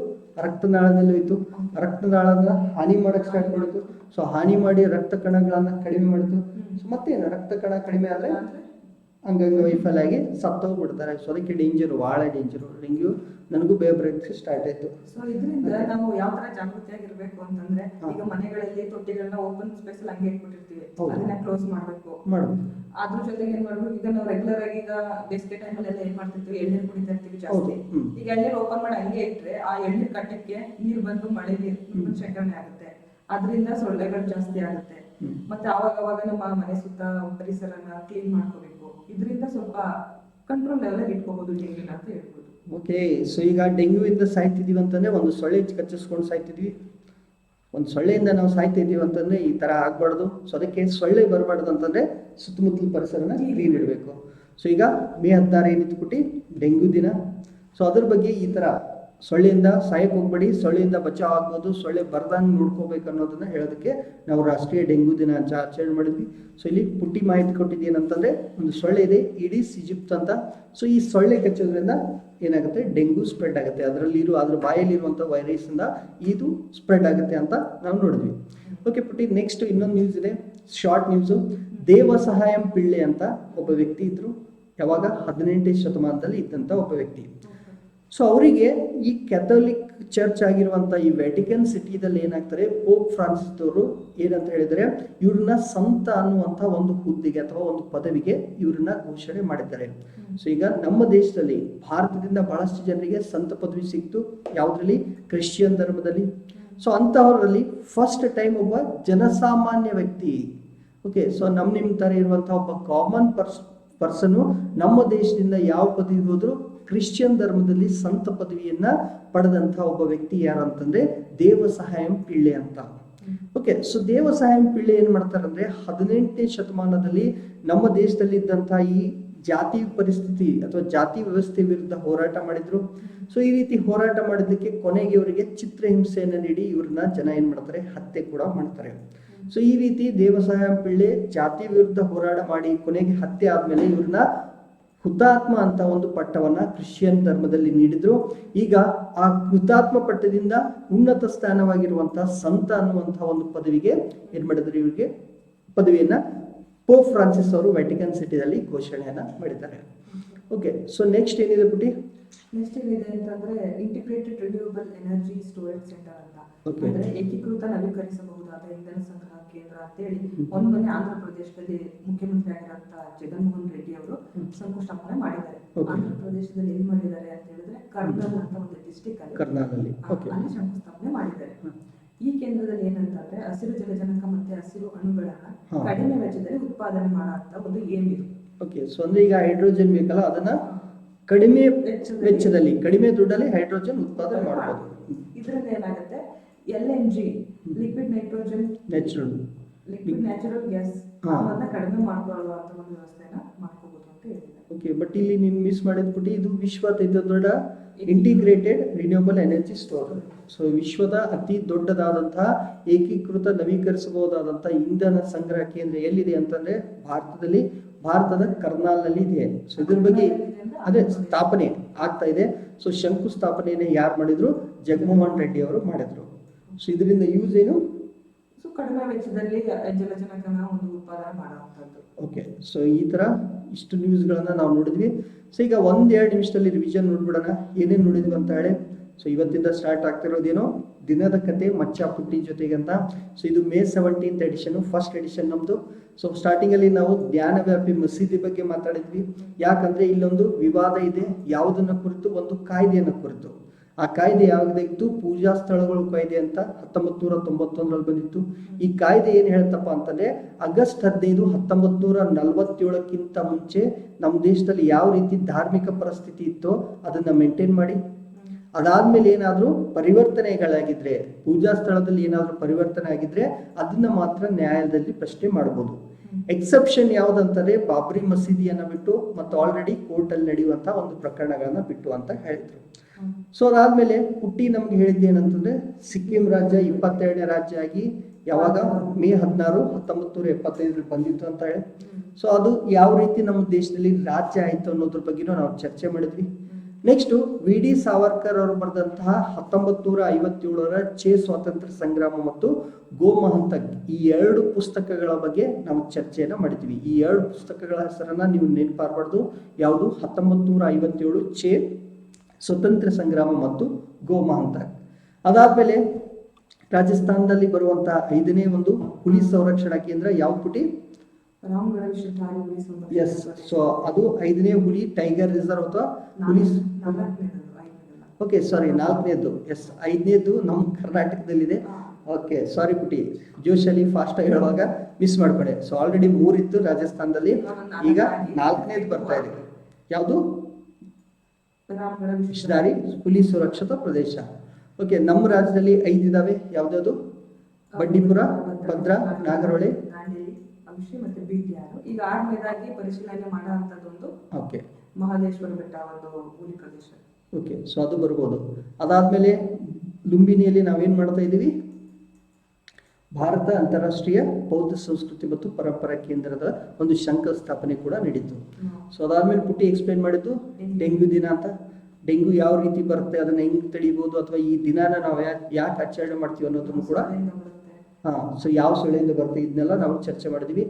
ರಕ್ತನಾಳದಲ್ಲಿ ಹೋಯ್ತು, ರಕ್ತನಾಳದ ಹಾನಿ ಮಾಡಕ್ ಸ್ಟಾರ್ಟ್ ಮಾಡಿತು. ಸೊ ಹಾನಿ ಮಾಡಿ ರಕ್ತ ಕಣಗಳನ್ನ ಕಡಿಮೆ ಮಾಡಿತು. ಸೊ ಮತ್ತೇನು, ರಕ್ತ ಕಣ ಕಡಿಮೆ ಆದ್ರೆ ಅಂಗಾಂಗ ವೈಫಲ್ಯ ಆಗಿ ಸತ್ತೋಗ್ಬಿಡ್ತಾರೆ. ಸೊ ಅದಕ್ಕೆ ಡೇಂಜರು, ಬಹಳ ಡೇಂಜರು. ಡೆಂಗ್ಯೂ ನನಗೂ ಬೇಬರಕ್ಕೆ ಸ್ಟಾರ್ಟ್ ಆಯ್ತು. ಸೊ ಇದರಿಂದ ನಾವು ಯಾವ ತರ ಜಾಗೃತಿಯಾಗಿರ್ಬೇಕು ಅಂತಂದ್ರೆ, ಈಗ ಮನೆಗಳಲ್ಲಿ ತೊಟ್ಟಿಗಳನ್ನ ಓಪನ್ ಸ್ಪೇಸ್ ಅಲ್ಲಿ ಹಂಗೆ ಇಟ್ಬಿಟ್ಟಿರ್ತೀವಿ, ಅದನ್ನ ಕ್ಲೋಸ್ ಮಾಡ್ಬೇಕು. ಅದ್ರ ಜೊತೆಗೆ ಏನ್ ಮಾಡ್ಬೇಕು, ಈಗ ನಾವು ರೆಗ್ಯುಲರ್ ಆಗಿ ಈಗ ಬೇಸಿಗೆ ಟೈಮಲ್ಲೆಲ್ಲ ಏನ್ ಮಾಡ್ತಿರ್ತೀವಿ, ಎಳ್ನೀರು ಕುಡಿತಾ ಇರ್ತೀವಿ ಜಾಸ್ತಿ. ಈಗ ಎಳ್ನೀರು ಓಪನ್ ಮಾಡಿ ಹಂಗೆ ಇಟ್ರೆ ಆ ಎಳ್ನೀರು ಕಟ್ಟಕ್ಕೆ ನೀರು ಬಂದು ಮಳೆ ನೀರು ಶೇಖರಣೆ ಆಗುತ್ತೆ. ಅದರಿಂದ ಸೊಳ್ಳೆಗಳು ಜಾಸ್ತಿ ಆಗುತ್ತೆ. ಮತ್ತೆ ಅವಾಗ ನಮ್ಮ ಮನೆ ಸುತ್ತ ಪರಿಸರನ ಕ್ಲೀನ್ ಮಾಡ್ಕೋಬೇಕು. ಇದರಿಂದ ಸ್ವಲ್ಪ ಕಂಟ್ರೋಲ್ ಲೆವೆಲ್ ಇಟ್ಕೋಬಹುದು ಡೆಂಗ್ಯೂನ ಅಂತ ಹೇಳ್ಬೋದು. ಓಕೆ, ಸೊ ಈಗ ಡೆಂಗ್ಯೂ ಇಂದ ಸಾಯ್ತಿದೀವಿ ಅಂತಂದ್ರೆ, ಒಂದು ಸೊಳ್ಳೆ ಕಚ್ಚಿಸ್ಕೊಂಡು ಸಾಯ್ತಿದ್ವಿ, ಒಂದು ಸೊಳ್ಳೆಯಿಂದ ನಾವು ಸಾಯ್ತಿದೀವಿ ಅಂತಂದ್ರೆ ಈ ತರ ಆಗ್ಬಾರ್ದು. ಸೊ ಅದಕ್ಕೆ ಸೊಳ್ಳೆ ಬರಬಾರ್ದು ಅಂತಂದ್ರೆ ಸುತ್ತಮುತ್ತಲ ಪರಿಸರನ ಕ್ಲೀನ್ ಇಡಬೇಕು. ಸೊ ಈಗ ಮೇ 16 ಏನಿತ್ತು ಪುಟ್ಟಿ, ಡೆಂಗ್ಯೂ ದಿನ. ಸೊ ಅದ್ರ ಬಗ್ಗೆ ಈ ತರ ಸೊಳ್ಳೆಯಿಂದ ಸಾಯಕ್ಕೆ ಹೋಗ್ಬೇಡಿ, ಸೊಳ್ಳೆಯಿಂದ ಬಚಾವ್ ಆಗ್ಬೋದು, ಸೊಳ್ಳೆ ಬರ್ದಂಗೆ ನೋಡ್ಕೋಬೇಕು ಅನ್ನೋದನ್ನ ಹೇಳೋದಕ್ಕೆ ನಾವು ರಾಷ್ಟ್ರೀಯ ಡೆಂಗ್ಯೂ ದಿನ ಆಚರಣೆ ಮಾಡಿದ್ವಿ. ಸೊ ಇಲ್ಲಿ ಪುಟ್ಟಿ ಮಾಹಿತಿ ಕೊಟ್ಟಿದ್ದೇನಂತಂದ್ರೆ, ಒಂದು ಸೊಳ್ಳೆ ಇದೆ ಈಡಿಸ್ ಈಜಿಪ್ಟ್ ಅಂತ. ಸೊ ಈ ಸೊಳ್ಳೆ ಕಚ್ಚೋದ್ರಿಂದ ಏನಾಗುತ್ತೆ, ಡೆಂಗ್ಯೂ ಸ್ಪ್ರೆಡ್ ಆಗುತ್ತೆ. ಅದ್ರ ಬಾಯಲ್ಲಿರುವಂಥ ವೈರಸ್ ಇಂದ ಇದು ಸ್ಪ್ರೆಡ್ ಆಗುತ್ತೆ ಅಂತ ನಾವು ನೋಡಿದ್ವಿ. ಓಕೆ ಪುಟ್ಟಿ, ನೆಕ್ಸ್ಟ್ ಇನ್ನೊಂದು ನ್ಯೂಸ್ ಇದೆ, ಶಾರ್ಟ್ ನ್ಯೂಸು. ದೇವಸಹಾಯಂ ಪಿಳ್ಳೆ ಅಂತ ಒಬ್ಬ ವ್ಯಕ್ತಿ ಇದ್ರು. ಯಾವಾಗ 18ನೇ ಶತಮಾನದಲ್ಲಿ ಇದ್ದಂಥ ಒಬ್ಬ ವ್ಯಕ್ತಿ. ಸೊ ಅವರಿಗೆ ಈ ಕ್ಯಾಥೋಲಿಕ್ ಚರ್ಚ್ ಆಗಿರುವಂತ ಈ ವ್ಯಾಟಿಕನ್ ಸಿಟಿದಲ್ಲಿ ಏನಾಗ್ತಾರೆ, ಪೋಪ್ ಫ್ರಾನ್ಸಿಸ್ ಅವರು ಏನಂತ ಹೇಳಿದರೆ ಇವ್ರನ್ನ ಸಂತ ಅನ್ನುವಂತ ಒಂದು ಹುದ್ದೆಗೆ ಅಥವಾ ಒಂದು ಪದವಿಗೆ ಇವ್ರನ್ನ ಘೋಷಣೆ ಮಾಡಿದ್ದಾರೆ. ಸೊ ಈಗ ನಮ್ಮ ದೇಶದಲ್ಲಿ ಭಾರತದಿಂದ ಬಹಳಷ್ಟು ಜನರಿಗೆ ಸಂತ ಪದವಿ ಸಿಕ್ತು. ಯಾವ್ದ್ರಲ್ಲಿ? ಕ್ರಿಶ್ಚಿಯನ್ ಧರ್ಮದಲ್ಲಿ. ಸೊ ಅಂತಹವರಲ್ಲಿ ಫಸ್ಟ್ ಟೈಮ್ ಒಬ್ಬ ಜನಸಾಮಾನ್ಯ ವ್ಯಕ್ತಿ, ಓಕೆ, ಸೊ ನಿಮ್ಮ ತರ ಇರುವಂತಹ ಒಬ್ಬ ಕಾಮನ್ ಪರ್ಸನ್ ನಮ್ಮ ದೇಶದಿಂದ ಯಾವ ಪದವಿ ಹೋದ್ರು ಕ್ರಿಶ್ಚಿಯನ್ ಧರ್ಮದಲ್ಲಿ ಸಂತ ಪದವಿಯನ್ನ ಪಡೆದಂತಹ ಒಬ್ಬ ವ್ಯಕ್ತಿ ಯಾರಂತಂದ್ರೆ ದೇವಸಹಾಯಂ ಪಿಳ್ಳೆ ಅಂತ. ಓಕೆ, ಸೊ ದೇವಸಹಾಯಂ ಪಿಳ್ಳೆ ಏನ್ ಮಾಡ್ತಾರಂದ್ರೆ 18ನೇ ಶತಮಾನದಲ್ಲಿ ನಮ್ಮ ದೇಶದಲ್ಲಿ ಇದ್ದಂತಹ ಈ ಜಾತಿ ಪರಿಸ್ಥಿತಿ ಅಥವಾ ಜಾತಿ ವ್ಯವಸ್ಥೆ ವಿರುದ್ಧ ಹೋರಾಟ ಮಾಡಿದ್ರು. ಸೊ ಈ ರೀತಿ ಹೋರಾಟ ಮಾಡಿದ್ದಕ್ಕೆ ಕೊನೆಗೆ ಇವರಿಗೆ ಚಿತ್ರಹಿಂಸೆಯನ್ನು ನೀಡಿ ಇವ್ರನ್ನ ಜನ ಏನ್ ಮಾಡ್ತಾರೆ, ಹತ್ಯೆ ಕೂಡ ಮಾಡ್ತಾರೆ. ಸೊ ಈ ರೀತಿ ದೇವಸಹಾಯಂ ಪಿಳ್ಳೆ ಜಾತಿ ವಿರುದ್ಧ ಹೋರಾಟ ಮಾಡಿ ಕೊನೆಗೆ ಹತ್ಯೆ ಆದ್ಮೇಲೆ ಇವ್ರನ್ನ ಹುತಾತ್ಮ ಅಂತ ಒಂದು ಪಟ್ಟವನ್ನ ಕ್ರಿಶ್ಚಿಯನ್ ಧರ್ಮದಲ್ಲಿ ನೀಡಿದ್ರು. ಈಗ ಆ ಹುತಾತ್ಮ ಪಟ್ಟದಿಂದ ಉನ್ನತ ಸ್ಥಾನವಾಗಿರುವಂತಹ ಸಂತ ಅನ್ನುವಂತಹ ಒಂದು ಪದವಿಗೆ ಏನ್ ಮಾಡಿದ್ರು, ಇವರಿಗೆ ಪದವಿಯನ್ನ ಪೋಪ್ ಫ್ರಾನ್ಸಿಸ್ ಅವರು ವ್ಯಾಟಿಕನ್ ಸಿಟಿಯಲ್ಲಿ ಘೋಷಣೆಯನ್ನ ಮಾಡಿದ್ದಾರೆ. ಓಕೆ, ಸೊ ನೆಕ್ಸ್ಟ್ ಏನಿದೆ ಪುಟಿ? ನೆಕ್ಸ್ಟ್ ಏನಿದೆ ಅಂತಂದ್ರೆ integrated renewable energy storage centre ಅಂತ. Okay. ಅಂದ್ರೆ ಏಕೀಕೃತ ನವೀಕರಿಸಬಹುದಾದ ಇಂಧನ ಸಂಗ್ರಹ ಕೇಂದ್ರ ಅಂತ ಹೇಳಿ ಮೊನ್ನೆ ಆಂಧ್ರ ಪ್ರದೇಶದಲ್ಲಿ ಮುಖ್ಯಮಂತ್ರಿ ಆಗಿರುವಂತ ಜಗನ್ಮೋಹನ್ ರೆಡ್ಡಿ ಅವರು ಶಂಕುಸ್ಥಾಪನೆ ಮಾಡಿದ್ದಾರೆ. Okay. ಆಂಧ್ರ ಪ್ರದೇಶದಲ್ಲಿ ಎಲ್ಲಿ ಮಾಡಿದ್ದಾರೆ ಅಂತ ಹೇಳಿದ್ರೆ ಕರ್ನಲ್ ಅಂತ ಒಂದು ಡಿಸ್ಟಿಕ್ ಅಲ್ಲಿ ಕರ್ನಾಲಲ್ಲಿ. Okay. ಅಲ್ಲಿ ಶಂಕುಸ್ಥಾಪನೆ ಮಾಡಿದ್ದಾರೆ. ಈ ಕೇಂದ್ರದಲ್ಲಿ ಏನಂತಂದ್ರೆ ಹಸಿರು ಜಲಜನಕ ಮತ್ತೆ ಹಸಿರು ಅಣುಗಳನ್ನ ಕಡಿಮೆ ವೆಚ್ಚದಲ್ಲಿ ಉತ್ಪಾದನೆ ಮಾಡುವಂತ ಒಂದು ಏಮ್ ಇದು. ಓಕೆ, ಸೊ ಅಂದ್ರೆ ಈಗ ಹೈಡ್ರೋಜನ್ ಬೇಕಲ್ಲ, ಅದನ್ನ ಕಡಿಮೆ ವೆಚ್ಚದಲ್ಲಿ ಕಡಿಮೆ ದುಡ್ಡಲ್ಲಿ ಹೈಡ್ರೋಜನ್ ಉತ್ಪಾದನೆ ಮಾಡಬಹುದು. ಇದರಿಂದ ಏನಾಗುತ್ತೆ, LNG liquid nitrogen liquid natural gas ಅವನ್ನ ಕಡಿಮೆ ಮಾಡ್ಕೊಳ್ಳುವಂತ ಒಂದು ವ್ಯವಸ್ಥೆನ ಮಾಡ್ಕೋಬಹುದು ಅಂತ ಹೇಳಿದ್ದಾರೆ. ಓಕೆ, ಬಟ್ ಇಲ್ಲಿ ನೀನು ಮಿಸ್ ಮಾಡಿದ್ಬಿಟ್ಟು ಇದು ವಿಶ್ವದ ಅತಿ ದೊಡ್ಡ integrated renewable energy store. So ವಿಶ್ವದ ಅತಿ ದೊಡ್ಡದಾದಂತಹ ಏಕೀಕೃತ ನವೀಕರಿಸಬಹುದಾದಂತಹ ಇಂಧನ ಸಂಗ್ರಹ ಕೇಂದ್ರ ಎಲ್ಲಿದೆ ಅಂತಂದ್ರೆ ಭಾರತದ ಕರ್ನಾಲ್ನಲ್ಲಿ ಇದೆ. ಸೊ ಇದ್ರ ಬಗ್ಗೆ ಅದೇ ಸ್ಥಾಪನೆ ಆಗ್ತಾ ಇದೆ. ಸೊ ಶಂಕುಸ್ಥಾಪನೆಯನ್ನು ಯಾರು ಮಾಡಿದ್ರು? ಜಗನ್ಮೋಹನ್ ರೆಡ್ಡಿ ಅವರು ಮಾಡಿದ್ರು. ಸೊ ಇದರಿಂದ ಯೂಸ್ ಏನು? ಸೊ ಕಡಿಮೆ ವೆಚ್ಚದಲ್ಲಿ ಜಲಜನಕನ ಒಂದು ಉತ್ಪಾದನೆ ಮಾಡುವಂತದ್ದು. ಓಕೆ, ಸೊ ಈ ತರ ಇಷ್ಟು ನ್ಯೂಸ್ಗಳನ್ನ ನಾವು ನೋಡಿದ್ವಿ. ಸೊ ಈಗ 1-2 ನಿಮಿಷದಲ್ಲಿ ರಿವಿಷನ್ ನೋಡ್ಬಿಡೋಣ ಏನೇನು ನೋಡಿದ್ವಿ ಅಂತ ಹೇಳಿ. ಸೊ ಇವತ್ತಿಂದ ಸ್ಟಾರ್ಟ್ ಆಗ್ತಿರೋದೇನೋ ದಿನದ ಕತೆ ಮಚ್ಚ ಪುಟ್ಟಿ ಜೊತೆಗೆ ಅಂತ. ಸೊ ಇದು May 17th edition, first edition ನಮ್ದು. ಸೊ ಸ್ಟಾರ್ಟಿಂಗ್ ಅಲ್ಲಿ ನಾವು ಜ್ಞಾನವ್ಯಾಪಿ ಮಸೀದಿ ಬಗ್ಗೆ ಮಾತಾಡಿದ್ವಿ. ಯಾಕಂದ್ರೆ ಇಲ್ಲೊಂದು ವಿವಾದ ಇದೆ, ಯಾವುದನ್ನ ಕುರಿತು? ಒಂದು ಕಾಯ್ದೆಯನ್ನ ಕುರಿತು. ಆ ಕಾಯ್ದೆ ಯಾವ್ದಾಗಿತ್ತು? ಪೂಜಾ ಸ್ಥಳಗಳು ಕಾಯ್ದೆ ಅಂತ 1991ರಲ್ಲಿ ಬಂದಿತ್ತು. ಈ ಕಾಯ್ದೆ ಏನ್ ಹೇಳ್ತಪ್ಪ ಅಂತಂದ್ರೆ ಆಗಸ್ಟ್ 15, 1947ಕ್ಕಿಂತ ಮುಂಚೆ ನಮ್ಮ ದೇಶದಲ್ಲಿ ಯಾವ ರೀತಿ ಧಾರ್ಮಿಕ ಪರಿಸ್ಥಿತಿ ಇತ್ತೋ ಅದನ್ನ ಮೇಂಟೈನ್ ಮಾಡಿ, ಅದಾದ್ಮೇಲೆ ಏನಾದ್ರೂ ಪರಿವರ್ತನೆಗಳಾಗಿದ್ರೆ, ಪೂಜಾ ಸ್ಥಳದಲ್ಲಿ ಏನಾದ್ರೂ ಪರಿವರ್ತನೆ ಆಗಿದ್ರೆ ಅದನ್ನ ಮಾತ್ರ ನ್ಯಾಯಾಲಯದಲ್ಲಿ ಪ್ರಶ್ನೆ ಮಾಡಬಹುದು. ಎಕ್ಸೆಪ್ಷನ್ ಯಾವ್ದಂತಂದ್ರೆ ಬಾಬ್ರಿ ಮಸೀದಿಯನ್ನ ಬಿಟ್ಟು ಮತ್ತು ಆಲ್ರೆಡಿ ಕೋರ್ಟ್ ಅಲ್ಲಿ ನಡೆಯುವಂತ ಒಂದು ಪ್ರಕರಣಗಳನ್ನ ಬಿಟ್ಟು ಅಂತ ಹೇಳಿದ್ರು. ಸೊ ಅದಾದ್ಮೇಲೆ ಪುಟ್ಟಿ ನಮ್ಗೆ ಹೇಳಿದ್ದೇನಂತಂದ್ರೆ ಸಿಕ್ಕಿಂ ರಾಜ್ಯ 22ನೇ ರಾಜ್ಯ ಆಗಿ ಯಾವಾಗ May 16, 1975 ಬಂದಿತ್ತು ಅಂತ ಹೇಳಿ. ಸೊ ಅದು ಯಾವ ರೀತಿ ನಮ್ಮ ದೇಶದಲ್ಲಿ ರಾಜ್ಯ ಆಯ್ತು ಅನ್ನೋದ್ರ ಬಗ್ಗೆನೂ ನಾವು ಚರ್ಚೆ ಮಾಡಿದ್ವಿ. ನೆಕ್ಸ್ಟ್ VD ಸಾವರ್ಕರ್ ಅವರು ಬರೆದಂತಹ 1957ರ ಛೇ ಸ್ವಾತಂತ್ರ್ಯ ಸಂಗ್ರಾಮ ಮತ್ತು ಗೋಮಹಂತಕ್, ಈ 2 ಪುಸ್ತಕಗಳ ಬಗ್ಗೆ ನಾವು ಚರ್ಚೆಯನ್ನ ಮಾಡಿದ್ವಿ. ಈ 2 ಪುಸ್ತಕಗಳ ಹೆಸರನ್ನ ನೀವು ನೆನಪಾಗಬಾರ್ದು. ಯಾವುದು? 1957 ಛೇ ಸ್ವತಂತ್ರ ಸಂಗ್ರಾಮ ಮತ್ತು ಗೋಮಹಂತಕ್. ಅದಾದ್ಮೇಲೆ ರಾಜಸ್ಥಾನದಲ್ಲಿ ಬರುವಂತಹ 5ನೇ ಒಂದು ಹುಲಿ ಸಂರಕ್ಷಣಾ ಕೇಂದ್ರ ಯಾವ ಪುಟಿ? ಎಸ್, ಸೊ ಅದು 5ನೇ ಹುಲಿ ಟೈಗರ್ ರಿಸರ್ವ್ ಅಥವಾ ಹುಲಿ. ಓಕೆ, ಸಾರಿ, 4ನೇದು. ಎಸ್, 5ನೇದು ನಮ್ಮ ಕರ್ನಾಟಕದಲ್ಲಿದೆ. ಓಕೆ, ಸಾರಿ ಪುಟಿ, ಜೋಶಲ್ಲಿ ಫಾಸ್ಟ್ ಆಗಿ ಹೇಳುವಾಗ ಮಿಸ್ ಮಾಡ್ಕೊಂಡೆ. ಸೊ ಆಲ್ರೆಡಿ 3 ಇತ್ತು ರಾಜಸ್ಥಾನದಲ್ಲಿ, ಈಗ 4ನೇದು ಬರ್ತಾ ಇದೆ. ಯಾವುದು? ವಿಷಧಾರಿ ಹುಲಿ ಸುರಕ್ಷಿತ ಪ್ರದೇಶ. ಓಕೆ, ನಮ್ಮ ರಾಜ್ಯದಲ್ಲಿ 5 ಇದಾವೆ. ಯಾವ್ದಾದ್ರು? ಬಂಡೀಪುರ, ಭದ್ರಾ, ನಾಗರಹೊಳೆ, ಮತ್ತೆ BTR. ಈಗ 6ನೇದಾಗಿ ಪರಿಶೀಲನೆ ಮಾಡುವಂತದ್ದೊಂದು ಓಕೆ ಮಹದೇಶ್ವರ ಬೆಟ್ಟ ಒಂದು ಹುಲಿ ಪ್ರದೇಶ. ಓಕೆ, ಸೊ ಅದು ಬರ್ಬೋದು. ಅದಾದ್ಮೇಲೆ ಲುಂಬಿನಿಯಲ್ಲಿ ನಾವೇನ್ ಮಾಡ್ತಾ ಇದೀವಿ? ಭಾರತ ಅಂತಾರಾಷ್ಟ್ರೀಯ ಬೌದ್ಧ ಸಂಸ್ಕೃತಿ ಮತ್ತು ಪರಂಪರಾ ಕೇಂದ್ರದ ಒಂದು ಶಂಕುಸ್ಥಾಪನೆ ಕೂಡ ನಡೀತು. ಸೊ ಅದಾದ್ಮೇಲೆ ಪುಟ್ಟಿ ಎಕ್ಸ್ಪ್ಲೈನ್ ಮಾಡಿದ್ದು ಡೆಂಗ್ಯೂ ದಿನ ಅಂತ. ಡೆಂಗ್ಯೂ ಯಾವ ರೀತಿ ಬರುತ್ತೆ, ಅದನ್ನ ಹೆಂಗ್ ತಡಿಬಹುದು, ಅಥವಾ ಈ ದಿನಾನ ನಾವು ಯಾಕೆ ಆಚರಣೆ ಮಾಡ್ತೀವಿ ಅನ್ನೋದನ್ನು ಕೂಡ, ಸೊ ಯಾವ ಸೊಳ್ಳೆಯಿಂದ ಬರುತ್ತೆ, ಇದನ್ನೆಲ್ಲ ನಾವು ಚರ್ಚೆ ಮಾಡಿದ್ವಿ.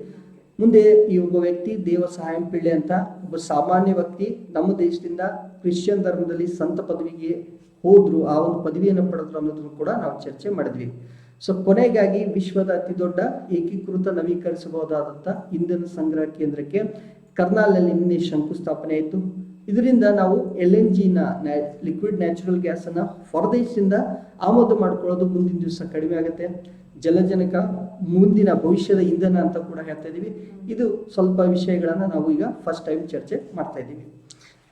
ಮುಂದೆ ಈ ಒಬ್ಬ ವ್ಯಕ್ತಿ ದೇವಸಹಾಯಂ ಪಿಳ್ಳೆ ಅಂತ ಒಬ್ಬ ಸಾಮಾನ್ಯ ವ್ಯಕ್ತಿ ನಮ್ಮ ದೇಶದಿಂದ ಕ್ರಿಶ್ಚಿಯನ್ ಧರ್ಮದಲ್ಲಿ ಸಂತ ಪದವಿಗೆ ಹೋದ್ರು, ಆ ಒಂದು ಪದವಿಯನ್ನು ಪಡೆದ್ರು ಅನ್ನೋದನ್ನು ಕೂಡ ನಾವು ಚರ್ಚೆ ಮಾಡಿದ್ವಿ. ಸೊ ಕೊನೆಗಾಗಿ ವಿಶ್ವದ ಅತಿ ದೊಡ್ಡ ಏಕೀಕೃತ ನವೀಕರಿಸಬಹುದಾದಂಥ ಇಂಧನ ಸಂಗ್ರಹ ಕೇಂದ್ರಕ್ಕೆ ಕರ್ನಾಲ್ನಲ್ಲಿ ನಿನ್ನೆ ಶಂಕುಸ್ಥಾಪನೆ ಆಯಿತು. ಇದರಿಂದ ನಾವು LNG ಲಿಕ್ವಿಡ್ ನ್ಯಾಚುರಲ್ ಗ್ಯಾಸನ್ನು ಹೊರದೇಶದಿಂದ ಆಮದು ಮಾಡ್ಕೊಳ್ಳೋದು ಮುಂದಿನ ದಿವಸ ಕಡಿಮೆ ಆಗುತ್ತೆ. ಜಲಜನಕ ಮುಂದಿನ ಭವಿಷ್ಯದ ಇಂಧನ ಅಂತ ಕೂಡ ಹೇಳ್ತಾ ಇದ್ದೀವಿ. ಇದು ಸ್ವಲ್ಪ ವಿಷಯಗಳನ್ನು ನಾವು ಈಗ ಫಸ್ಟ್ ಟೈಮ್ ಚರ್ಚೆ ಮಾಡ್ತಾ ಇದ್ದೀವಿ.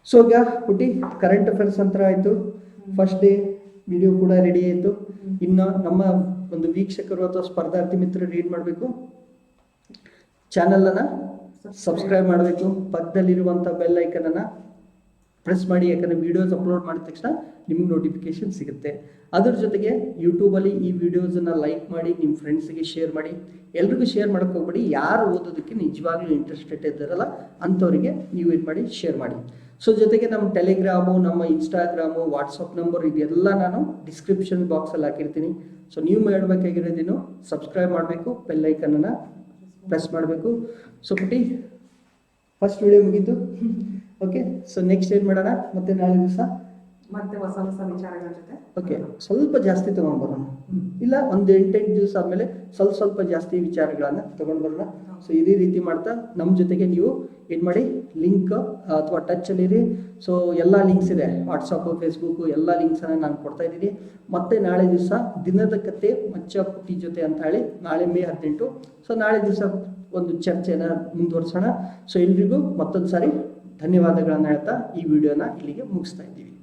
ಸೊ ಈಗ ಹುಟ್ಟಿ ಕರೆಂಟ್ ಅಫೇರ್ಸ್ ಅಂತ ಆಯಿತು, ಫಸ್ಟ್ ಡೇ ವಿಡಿಯೋ ಕೂಡ ರೆಡಿ ಆಯಿತು. ಇನ್ನು ನಮ್ಮ ಒಂದು ವೀಕ್ಷಕರು ಅಥವಾ ಸ್ಪರ್ಧಾರ್ಥಿ ಮಿತ್ರರು ಏನು ಮಾಡಬೇಕು, ಚಾನಲನ್ನು ಸಬ್ಸ್ಕ್ರೈಬ್ ಮಾಡಬೇಕು, ಪಕ್ಕದಲ್ಲಿರುವಂಥ ಬೆಲ್ ಐಕನನ್ನು ಪ್ರೆಸ್ ಮಾಡಿ. ಯಾಕಂದರೆ ವೀಡಿಯೋಸ್ ಅಪ್ಲೋಡ್ ಮಾಡಿದ ತಕ್ಷಣ ನಿಮಗೆ ನೋಟಿಫಿಕೇಶನ್ ಸಿಗುತ್ತೆ. ಅದ್ರ ಜೊತೆಗೆ ಯೂಟ್ಯೂಬಲ್ಲಿ ಈ ವಿಡಿಯೋಸನ್ನು ಲೈಕ್ ಮಾಡಿ, ನಿಮ್ಮ ಫ್ರೆಂಡ್ಸಿಗೆ ಶೇರ್ ಮಾಡಿ. ಎಲ್ರಿಗೂ ಶೇರ್ ಮಾಡೋಕೆ ಹೋಗ್ಬೇಡಿ, ಯಾರು ಓದೋದಕ್ಕೆ ನಿಜವಾಗ್ಲೂ ಇಂಟ್ರೆಸ್ಟೆಡ್ ಇದ್ದಾರಲ್ಲ ಅಂಥವರಿಗೆ ನೀವು ಇದು ಮಾಡಿ ಶೇರ್ ಮಾಡಿ. ಸೊ ಜೊತೆಗೆ ನಮ್ಮ ಟೆಲಿಗ್ರಾಮು, ನಮ್ಮ ಇನ್ಸ್ಟಾಗ್ರಾಮು, ವಾಟ್ಸಪ್ ನಂಬರ್ ಇದೆಲ್ಲ ನಾನು ಡಿಸ್ಕ್ರಿಪ್ಷನ್ ಬಾಕ್ಸಲ್ಲಿ ಹಾಕಿರ್ತೀನಿ. ಸೊ ನೀವು ಮಾಡಬೇಕಾಗಿರೋದೇನು, ಸಬ್ಸ್ಕ್ರೈಬ್ ಮಾಡಬೇಕು, ಬೆಲ್ ಐಕನನ್ನು ಪ್ರೆಸ್ ಮಾಡಬೇಕು. ಸೊ ಪುಟಿ ಫಸ್ಟ್ ವಿಡಿಯೋ ಮುಗೀತು. ಓಕೆ, ಸೊ ನೆಕ್ಸ್ಟ್ ಏನು ಮಾಡೋಣ, ಮತ್ತೆ ನಾಳೆ ದಿವಸ ಮತ್ತೆ ಹೊಸ ಹೊಸ ವಿಚಾರಗಳ ಜೊತೆ ಓಕೆ ಸ್ವಲ್ಪ ಜಾಸ್ತಿ ತೊಗೊಂಡು ಬರೋಣ, ಇಲ್ಲ ಒಂದು 8 ದಿವಸ ಆದಮೇಲೆ ಸ್ವಲ್ಪ ಜಾಸ್ತಿ ವಿಚಾರಗಳನ್ನು ತೊಗೊಂಡು ಬರೋಣ. ಸೊ ಇದೇ ರೀತಿ ಮಾಡ್ತಾ ನಮ್ಮ ಜೊತೆಗೆ ನೀವು ಏನು ಮಾಡಿ, ಲಿಂಕ್ ಅಥವಾ ಟಚ್ಚಲ್ಲಿರಿ. ಸೊ ಎಲ್ಲ ಲಿಂಕ್ಸ್ ಇದೆ, ವಾಟ್ಸಪ್ಪು, ಫೇಸ್ಬುಕ್ಕು ಎಲ್ಲ ಲಿಂಕ್ಸನ್ನು ನಾನು ಕೊಡ್ತಾ ಇದ್ದೀನಿ. ಮತ್ತೆ ನಾಳೆ ದಿವಸ ದಿನದ ಕತೆ ಮಚ್ಚ ಪುಟ್ಟಿ ಜೊತೆ ಅಂತ ಹೇಳಿ, ನಾಳೆ ಮೇ 18. ಸೊ ನಾಳೆ ದಿವಸ ಒಂದು ಚರ್ಚೆನ ಮುಂದುವರ್ಸೋಣ. ಸೊ ಎಲ್ರಿಗೂ ಮತ್ತೊಂದು ಸಾರಿ ಧನ್ಯವಾದಗಳನ್ನು ಹೇಳ್ತಾ ಈ ವಿಡಿಯೋನ ಇಲ್ಲಿಗೆ ಮುಗಿಸ್ತಾ ಇದ್ದೀವಿ.